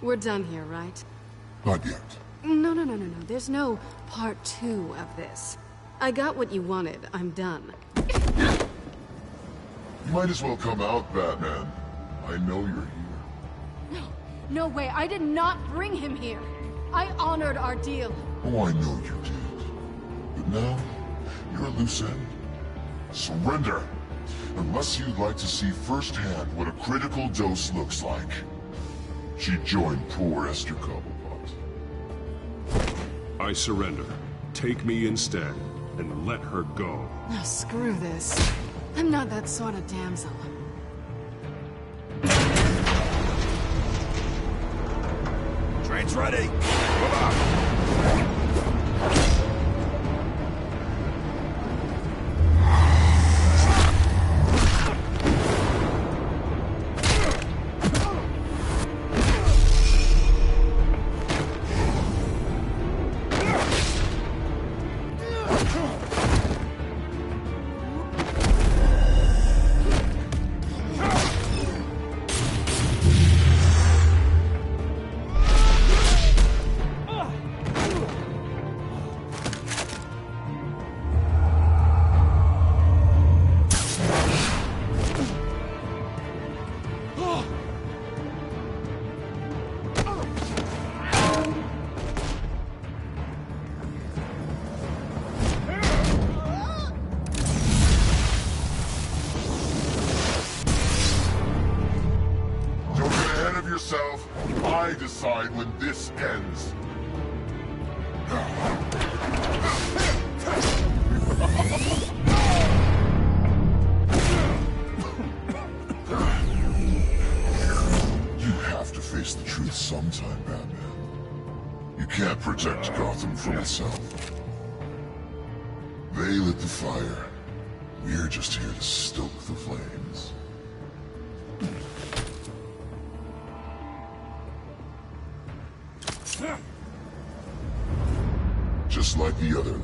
We're done here, right? Not yet. No. There's no part 2 of this. I got what you wanted. I'm done. You might as well come out, Batman. I know you're here. No way. I did not bring him here. I honored our deal. Oh, I know you did. But now, you're a loose end. Surrender! Unless you'd like to see firsthand what a critical dose looks like. She joined poor Esther Cobblepot. I surrender. Take me instead. and let her go. Oh, screw this. I'm not that sort of damsel. Train's ready! Move up! I decide when this ends. You have to face the truth sometime, Batman. You can't protect Gotham from itself. They lit the fire. We're just here to stoke the flames. Just like the other.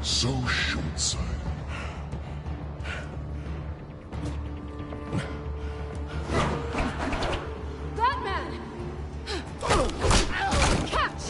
So short-sighted. Batman! Catch!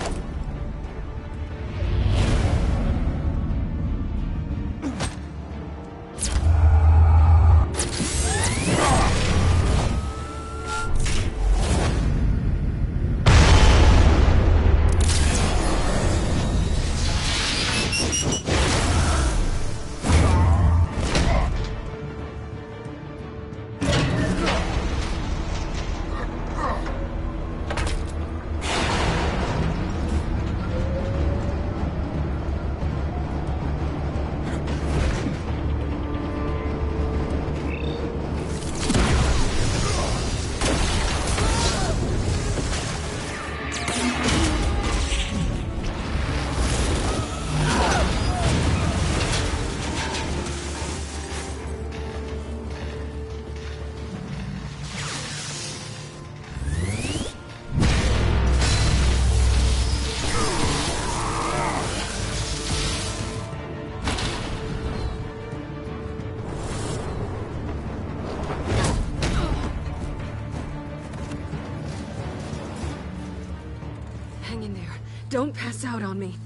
Hang in there. Don't pass out on me.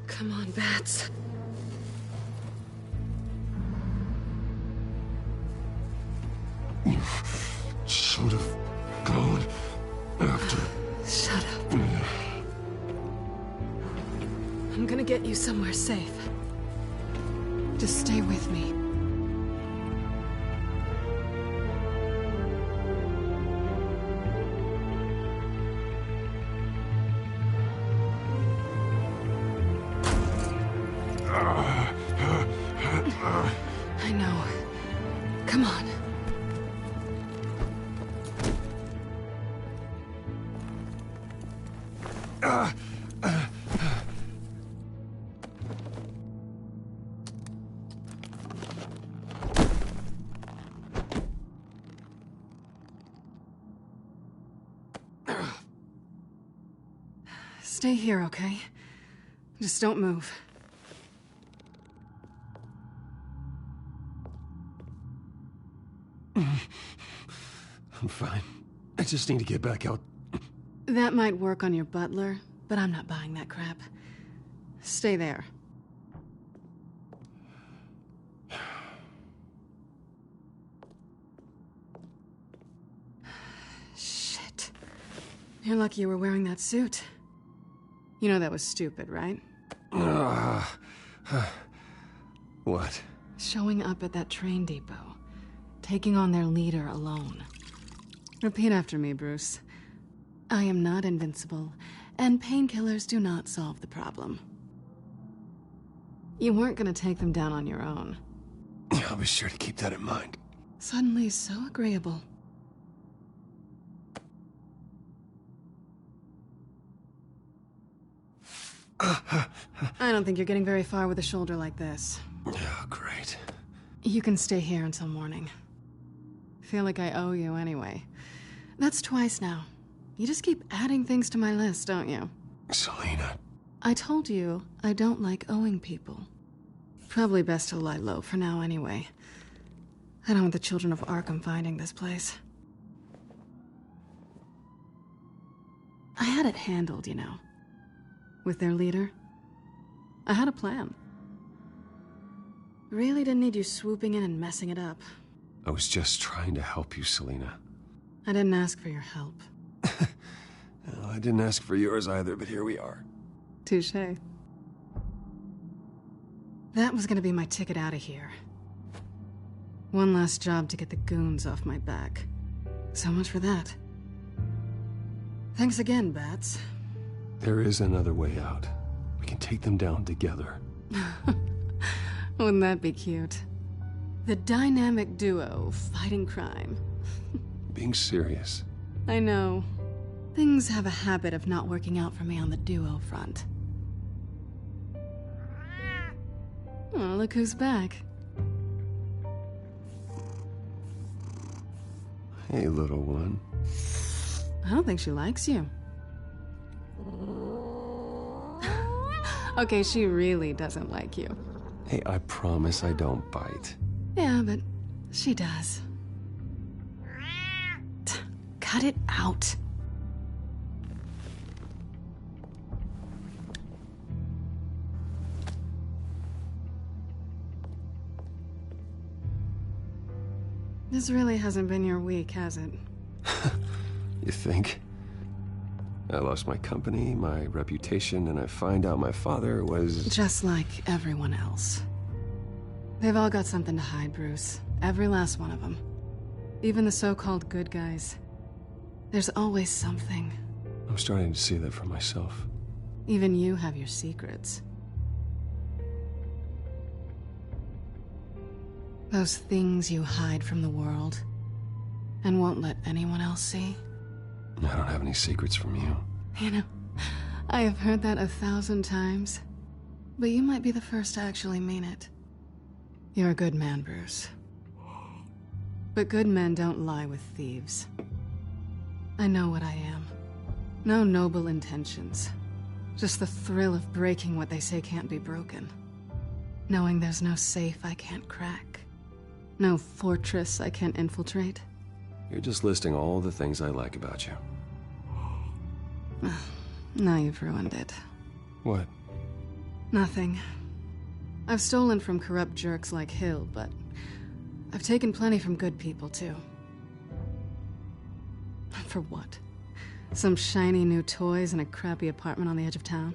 Come on, Bats. Should have gone after. Shut up. I'm gonna get you somewhere safe. Just stay with me. I know. Come on. Stay here, okay? Just don't move. fine. I just need to get back out. That might work on your butler, but I'm not buying that crap. Stay there. Shit. You're lucky you were wearing that suit. You know that was stupid, right? What? Showing up at that train depot. Taking on their leader alone. Repeat after me, Bruce. I am not invincible, and painkillers do not solve the problem. You weren't gonna take them down on your own. I'll be sure to keep that in mind. Suddenly so agreeable. I don't think you're getting very far with a shoulder like this. Oh, great. You can stay here until morning. Feel like I owe you anyway. That's twice now. You just keep adding things to my list, don't you? Selina. I told you I don't like owing people. Probably best to lie low for now anyway. I don't want the children of Arkham finding this place. I had it handled, you know. With their leader. I had a plan. Really didn't need you swooping in and messing it up. I was just trying to help you, Selina. I didn't ask for your help. Well, I didn't ask for yours either, but here we are. Touché. That was gonna be my ticket out of here. One last job to get the goons off my back. So much for that. Thanks again, Bats. There is another way out. We can take them down together. Wouldn't that be cute? The dynamic duo fighting crime. Being serious. I know. Things have a habit of not working out for me on the duo front. Oh, look who's back. Hey, little one. I don't think she likes you. Okay, she really doesn't like you. Hey, I promise I don't bite. Yeah, but she does. Cut it out. This really hasn't been your week, has it? You think? I lost my company, my reputation, and I find out my father was... Just like everyone else. They've all got something to hide, Bruce. Every last one of them. Even the so-called good guys. There's always something. I'm starting to see that for myself. Even you have your secrets. Those things you hide from the world and won't let anyone else see. I don't have any secrets from you. You know, I have heard that 1,000 times, but you might be the first to actually mean it. You're a good man, Bruce. But good men don't lie with thieves. I know what I am. No noble intentions. Just the thrill of breaking what they say can't be broken. Knowing there's no safe I can't crack. No fortress I can't infiltrate. You're just listing all the things I like about you. Now you've ruined it. What? Nothing. I've stolen from corrupt jerks like Hill, but I've taken plenty from good people, too. For what? Some shiny new toys and a crappy apartment on the edge of town?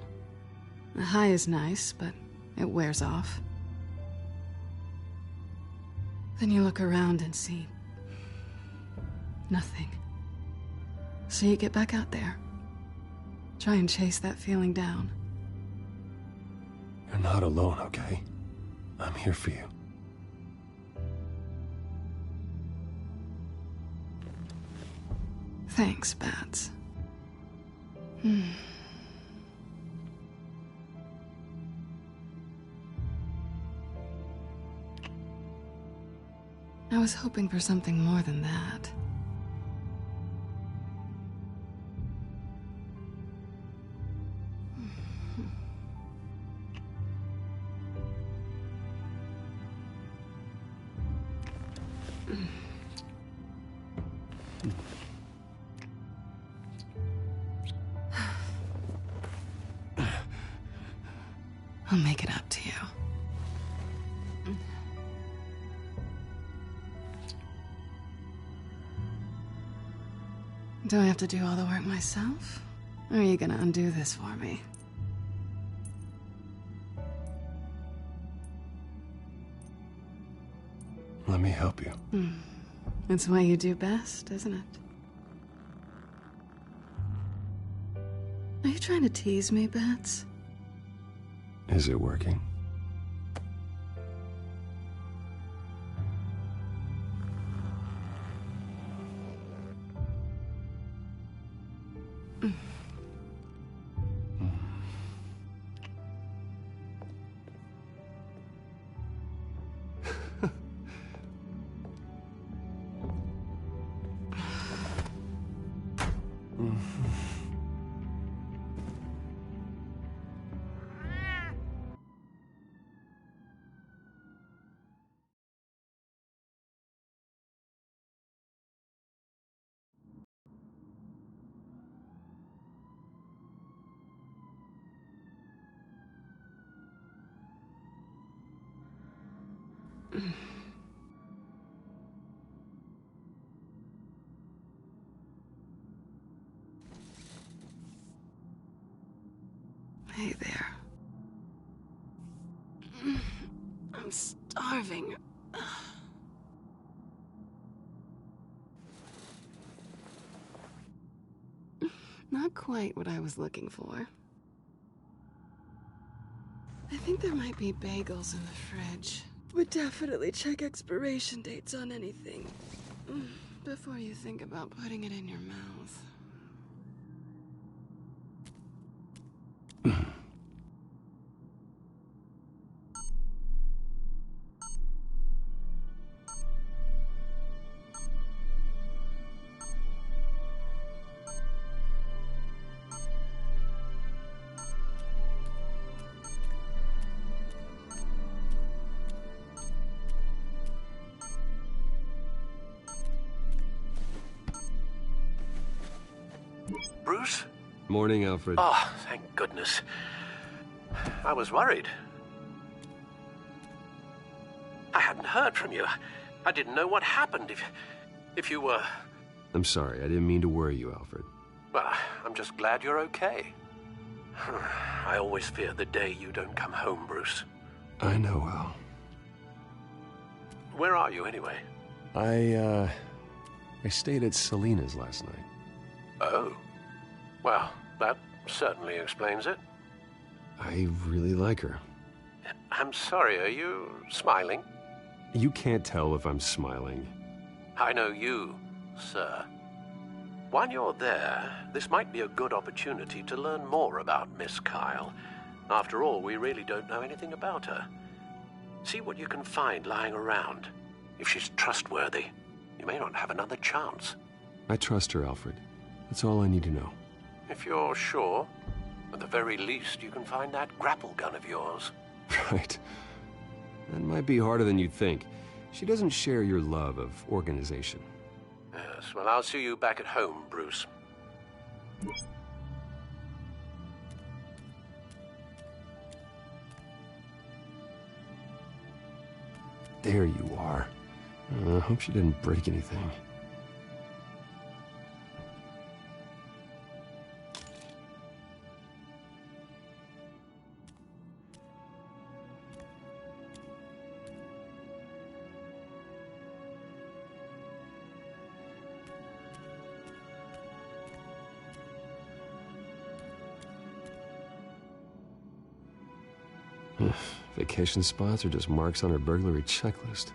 The high is nice, but it wears off. Then you look around and see nothing. So you get back out there. Try and chase that feeling down. You're not alone, okay? I'm here for you. Thanks, Bats. I was hoping for something more than that. I'll make it up to you. Do I have to do all the work myself? Or are you gonna undo this for me? Let me help you. It's what you do best, isn't it? Are you trying to tease me, Bats? Is it working? Hey there. I'm starving. Not quite what I was looking for. I think there might be bagels in the fridge. Would definitely check expiration dates on anything before you think about putting it in your mouth. Bruce? Morning, Alfred. Oh, thank goodness. I was worried. I hadn't heard from you. I didn't know what happened if you were... I'm sorry, I didn't mean to worry you, Alfred. Well, I'm just glad you're okay. I always fear the day you don't come home, Bruce. I know, Al. Where are you, anyway? I stayed at Selena's last night. Oh. Well, that certainly explains it. I really like her. I'm sorry, are you smiling? You can't tell if I'm smiling. I know you, sir. While you're there, this might be a good opportunity to learn more about Miss Kyle. After all, we really don't know anything about her. See what you can find lying around. If she's trustworthy, you may not have another chance. I trust her, Alfred. That's all I need to know. If you're sure, at the very least, you can find that grapple gun of yours. Right. That might be harder than you'd think. She doesn't share your love of organization. Yes, well, I'll see you back at home, Bruce. There you are. I hope she didn't break anything. Vacation spots are just marks on her burglary checklist.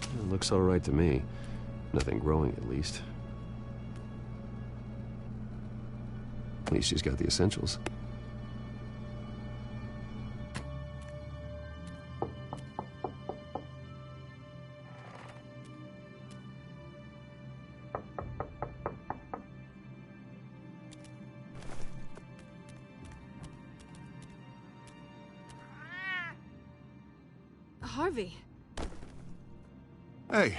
It looks all right to me. Nothing growing, at least. At least she's got the essentials. Harvey. Hey,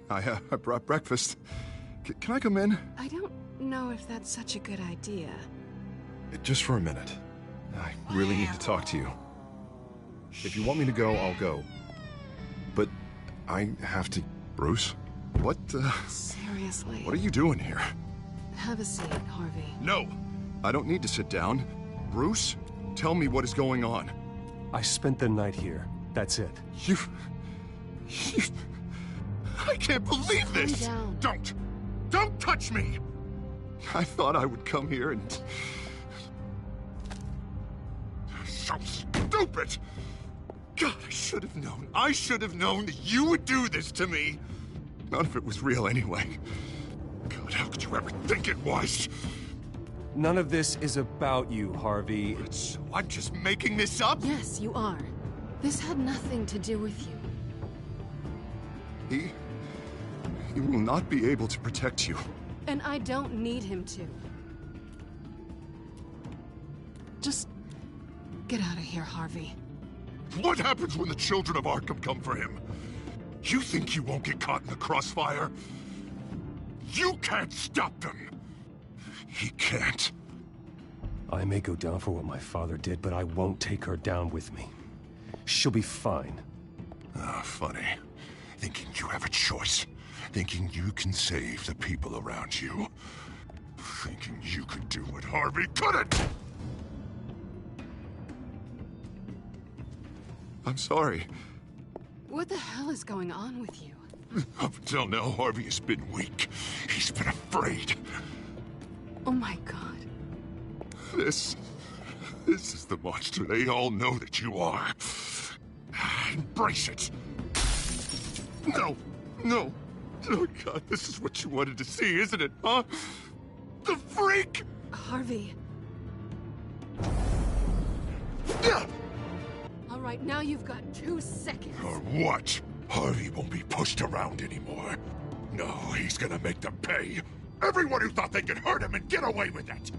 I brought breakfast. Can I come in? I don't know if that's such a good idea. Just for a minute. I really need to talk to you. If you want me to go, I'll go. But I have to... Bruce? What, Seriously? What are you doing here? Have a seat, Harvey. No! I don't need to sit down. Bruce, tell me what is going on. I spent the night here. That's it. You... I can't believe this! Calm down. Don't touch me! I thought I would come here and... So stupid! God, I should have known. I should have known that you would do this to me. None of it was real anyway. God, how could you ever think it was? None of this is about you, Harvey. So I'm just making this up? Yes, you are. This had nothing to do with you. He will not be able to protect you. And I don't need him to. Just get out of here, Harvey. What happens when the children of Arkham come for him? You think you won't get caught in the crossfire? You can't stop them. He can't. I may go down for what my father did, but I won't take her down with me. She'll be fine. Ah, funny. Thinking you have a choice. Thinking you can save the people around you. Thinking you could do what Harvey couldn't! I'm sorry. What the hell is going on with you? Up until now, Harvey has been weak. He's been afraid. Oh my God. This is the monster they all know that you are. Embrace it. No. Oh God, this is what you wanted to see, isn't it, huh? The freak! Harvey. All right, now you've got 2 seconds. Or what? Harvey won't be pushed around anymore. No, he's gonna make them pay. Everyone who thought they could hurt him and get away with it.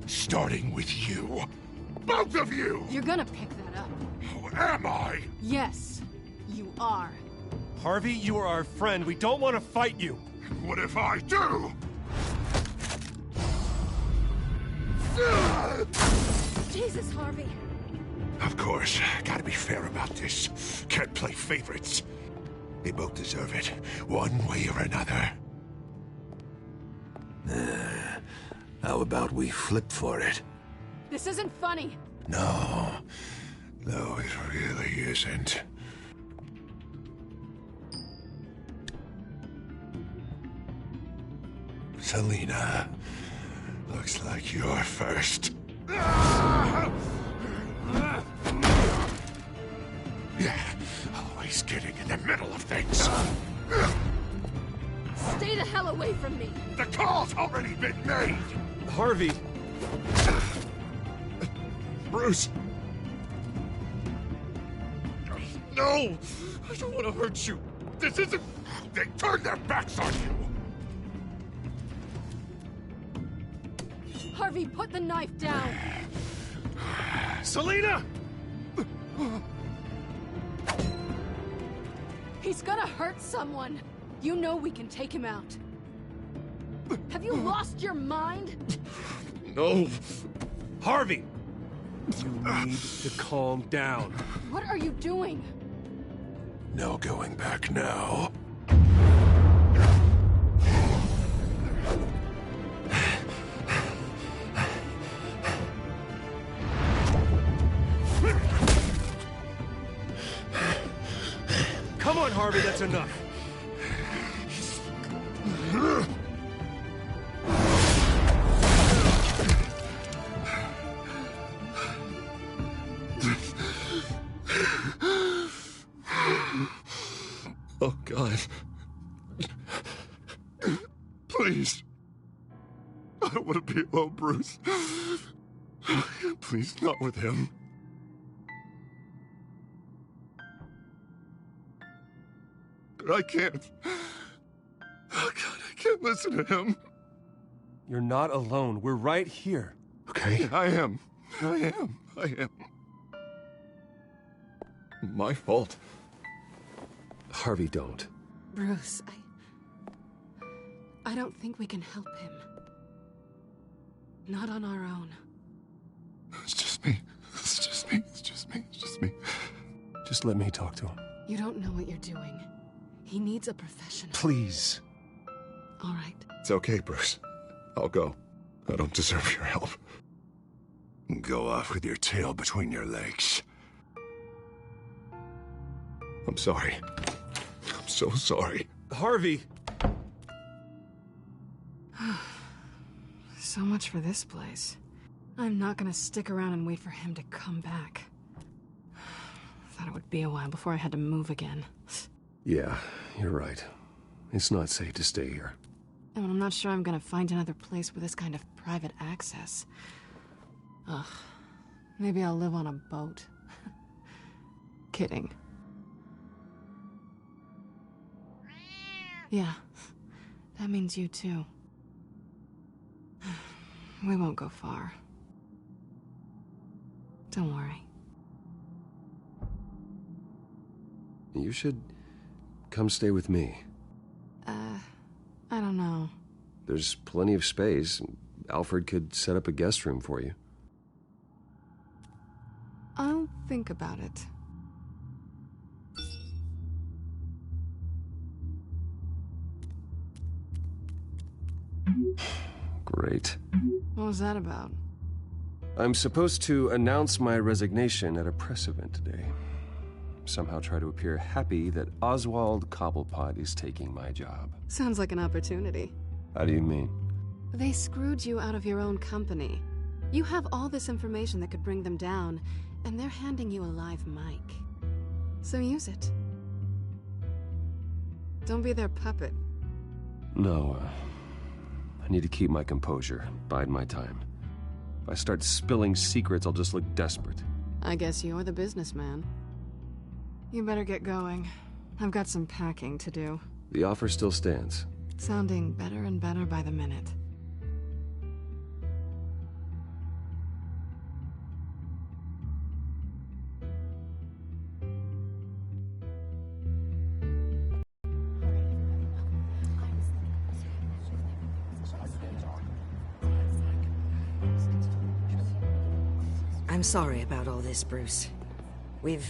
Starting with you. Both of you! You're gonna pick that up. Who am I? Yes, you are. Harvey, you are our friend. We don't want to fight you. What if I do? Jesus, Harvey. Of course, gotta be fair about this. Can't play favorites. They both deserve it, one way or another. How about we flip for it? This isn't funny. No, it really isn't. Selina, looks like you're first. Yeah, always getting in the middle of things. Stay the hell away from me. The call's already been made. Harvey. Bruce. No! I don't want to hurt you. This isn't... They turned their backs on you. Harvey, put the knife down. Selina! He's gonna hurt someone. You know we can take him out. Have you lost your mind? No. Harvey! You need to calm down. What are you doing? No going back now. Come on, Harvey, that's enough. Oh, God. Please. I don't want to be alone, Bruce. Please, not with him. I can't. Oh, God, I can't listen to him. You're not alone. We're right here. Okay? I am. My fault. Harvey, don't. Bruce, I don't think we can help him. Not on our own. It's just me. It's just me. It's just me. It's just me. Just let me talk to him. You don't know what you're doing. He needs a professional. Please. All right. It's okay, Bruce. I'll go. I don't deserve your help. Go off with your tail between your legs. I'm sorry. I'm so sorry. Harvey! So much for this place. I'm not gonna stick around and wait for him to come back. Thought it would be a while before I had to move again. Yeah, you're right. It's not safe to stay here. And I'm not sure I'm gonna find another place with this kind of private access. Ugh. Maybe I'll live on a boat. Kidding. Yeah. That means you too. We won't go far. Don't worry. You should come stay with me. I don't know. There's plenty of space. Alfred could set up a guest room for you. I'll think about it. Great. What was that about? I'm supposed to announce my resignation at a press event today. Somehow try to appear happy that Oswald Cobblepot is taking my job. Sounds like an opportunity. How do you mean? They screwed you out of your own company. You have all this information that could bring them down, and they're handing you a live mic. So use it. Don't be their puppet. No, I need to keep my composure, bide my time. If I start spilling secrets, I'll just look desperate. I guess you're the businessman. You better get going. I've got some packing to do. The offer still stands. Sounding better and better by the minute. I'm sorry about all this, Bruce. We've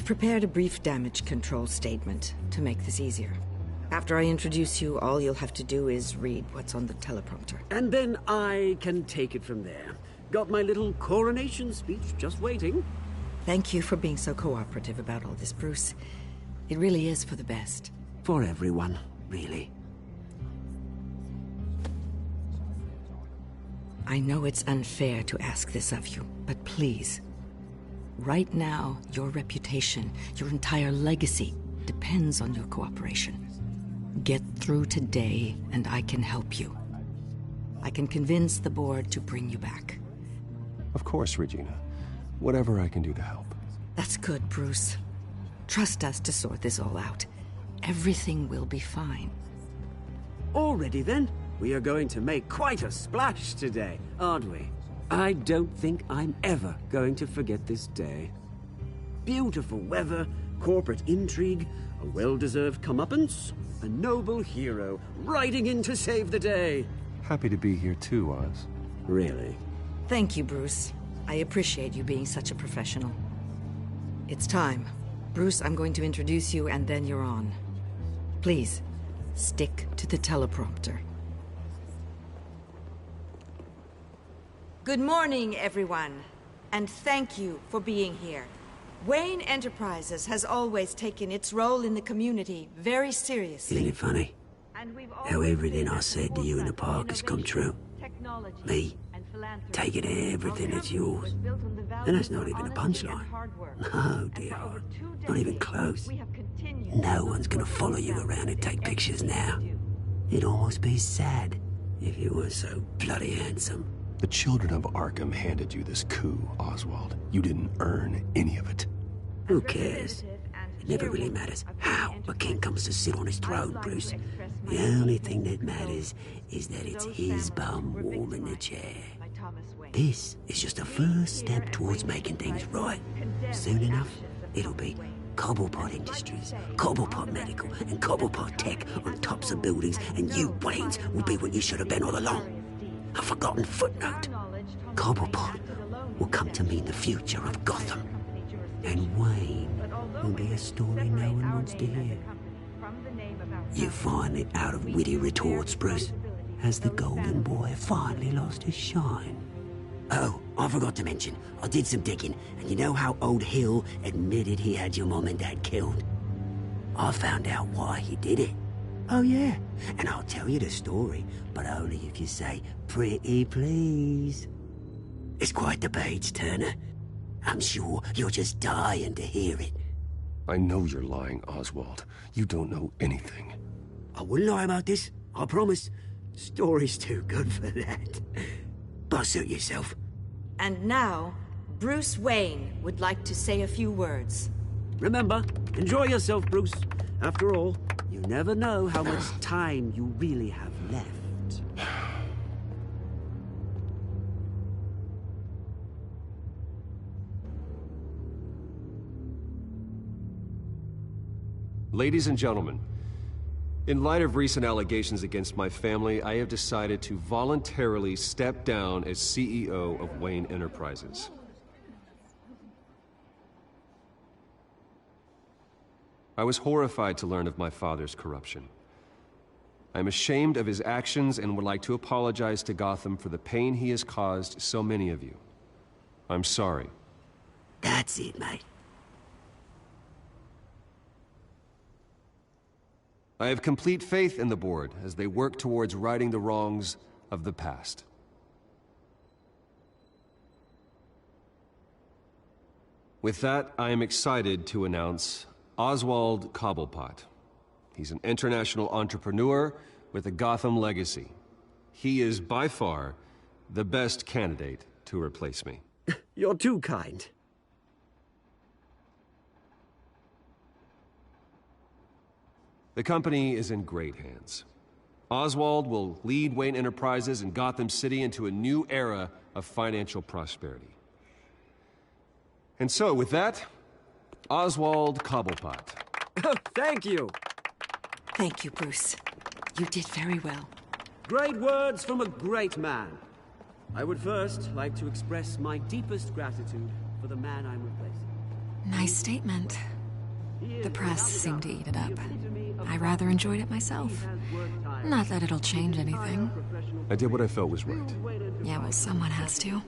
prepared a brief damage control statement to make this easier. After I introduce you, all you'll have to do is read what's on the teleprompter. And then I can take it from there. Got my little coronation speech just waiting. Thank you for being so cooperative about all this, Bruce. It really is for the best. For everyone, really. I know it's unfair to ask this of you, but please. Right now, your reputation, your entire legacy, depends on your cooperation. Get through today, and I can help you. I can convince the board to bring you back. Of course, Regina. Whatever I can do to help. That's good, Bruce. Trust us to sort this all out. Everything will be fine. Already then, we are going to make quite a splash today, aren't we? I don't think I'm ever going to forget this day. Beautiful weather, corporate intrigue, a well-deserved comeuppance, a noble hero riding in to save the day. Happy to be here too, Oz. Really? Thank you, Bruce. I appreciate you being such a professional. It's time. Bruce, I'm going to introduce you and then you're on. Please, stick to the teleprompter. Good morning, everyone, and thank you for being here. Wayne Enterprises has always taken its role in the community very seriously. Isn't it funny? How everything I said to you in the park has come true. Me, taking everything that's yours. And that's not even a punchline. No, dear heart. Not even close. No one's gonna follow you around and take pictures now. It'd almost be sad if you were so bloody handsome. The children of Arkham handed you this coup, Oswald. You didn't earn any of it. Who cares? It never really matters how a king comes to sit on his throne, Bruce. The only thing that matters is that it's his bum warm in the chair. This is just a first step towards making things right. Soon enough, it'll be Cobblepot Industries, Cobblepot Medical, and Cobblepot Tech on tops of buildings, and you, Waynes, will be what you should have been all along. A forgotten footnote. Cobblepot will come to mean the future of Gotham. And Wayne will be a story no one wants to hear. You find it out of witty retorts, Bruce. Has the golden boy finally lost his shine? Oh, I forgot to mention, I did some digging, and you know how old Hill admitted he had your mom and dad killed? I found out why he did it. Oh yeah, and I'll tell you the story, but only if you say, pretty please. It's quite the page, Turner. I'm sure you're just dying to hear it. I know you're lying, Oswald. You don't know anything. I wouldn't lie about this, I promise. Story's too good for that. But suit yourself. And now, Bruce Wayne would like to say a few words. Remember, enjoy yourself, Bruce. After all, you never know how much time you really have left. Ladies and gentlemen, in light of recent allegations against my family, I have decided to voluntarily step down as CEO of Wayne Enterprises. I was horrified to learn of my father's corruption. I am ashamed of his actions and would like to apologize to Gotham for the pain he has caused so many of you. I'm sorry. That's it, mate. I have complete faith in the board as they work towards righting the wrongs of the past. With that, I am excited to announce Oswald Cobblepot. He's an international entrepreneur with a Gotham legacy. He is by far the best candidate to replace me. You're too kind. The company is in great hands. Oswald will lead Wayne Enterprises and Gotham City into a new era of financial prosperity. And so, with that, Oswald Cobblepot. Thank you. Thank you, Bruce. You did very well. Great words from a great man. I would first like to express my deepest gratitude for the man I'm replacing. Nice statement. The press seemed to eat it up. I rather enjoyed it myself. Not that it'll change anything. I did what I felt was right. Yeah, well, someone has to.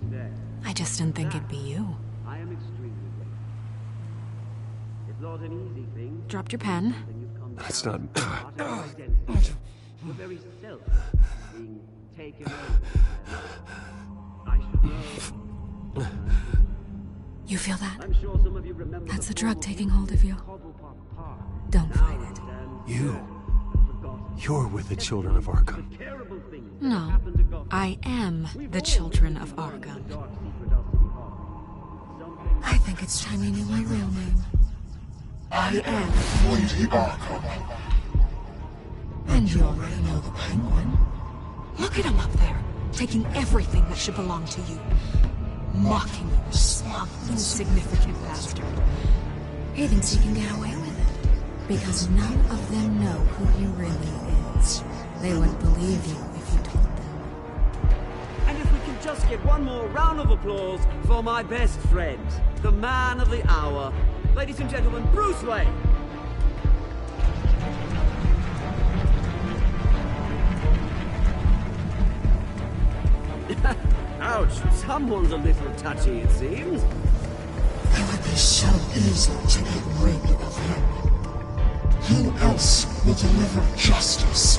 I just didn't think it'd be you. I am extremely grateful. It's not an easy thing. Dropped your pen. That's not... Your very self being taken over. I should know. You feel that? I'm sure some of you remember. That's the drug taking hold of you. Don't fight it. You're with the children of Arkham. No, I am the children of Arkham. I think it's time you knew my real name. I am Lady Arkham. And you already know the Penguin. Look at him up there, taking everything that should belong to you. Mocking you, smug, insignificant bastard. He thinks he can get away with it, because none of them know who he really is. They wouldn't believe you if you told them. And if we can just get one more round of applause for my best friend, the man of the hour, ladies and gentlemen, Bruce Wayne. Ouch, someone's a little touchy, it seems. It would be so easy to get rid of him. Who else will deliver justice?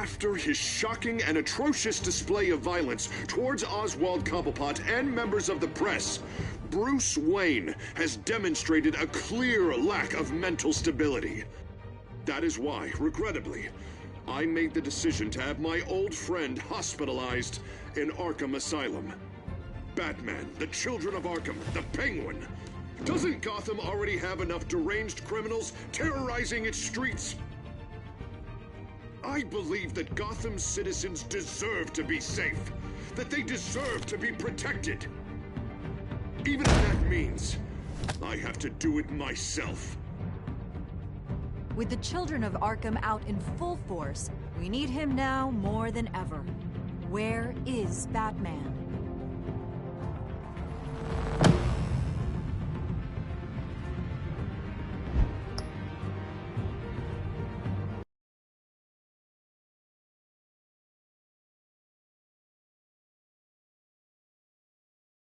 After his shocking and atrocious display of violence towards Oswald Cobblepot and members of the press, Bruce Wayne has demonstrated a clear lack of mental stability. That is why, regrettably, I made the decision to have my old friend hospitalized in Arkham Asylum. Batman, the Children of Arkham, the Penguin. Doesn't Gotham already have enough deranged criminals terrorizing its streets? I believe that Gotham's citizens deserve to be safe, that they deserve to be protected. Even if that means I have to do it myself. With the Children of Arkham out in full force, we need him now more than ever. Where is Batman?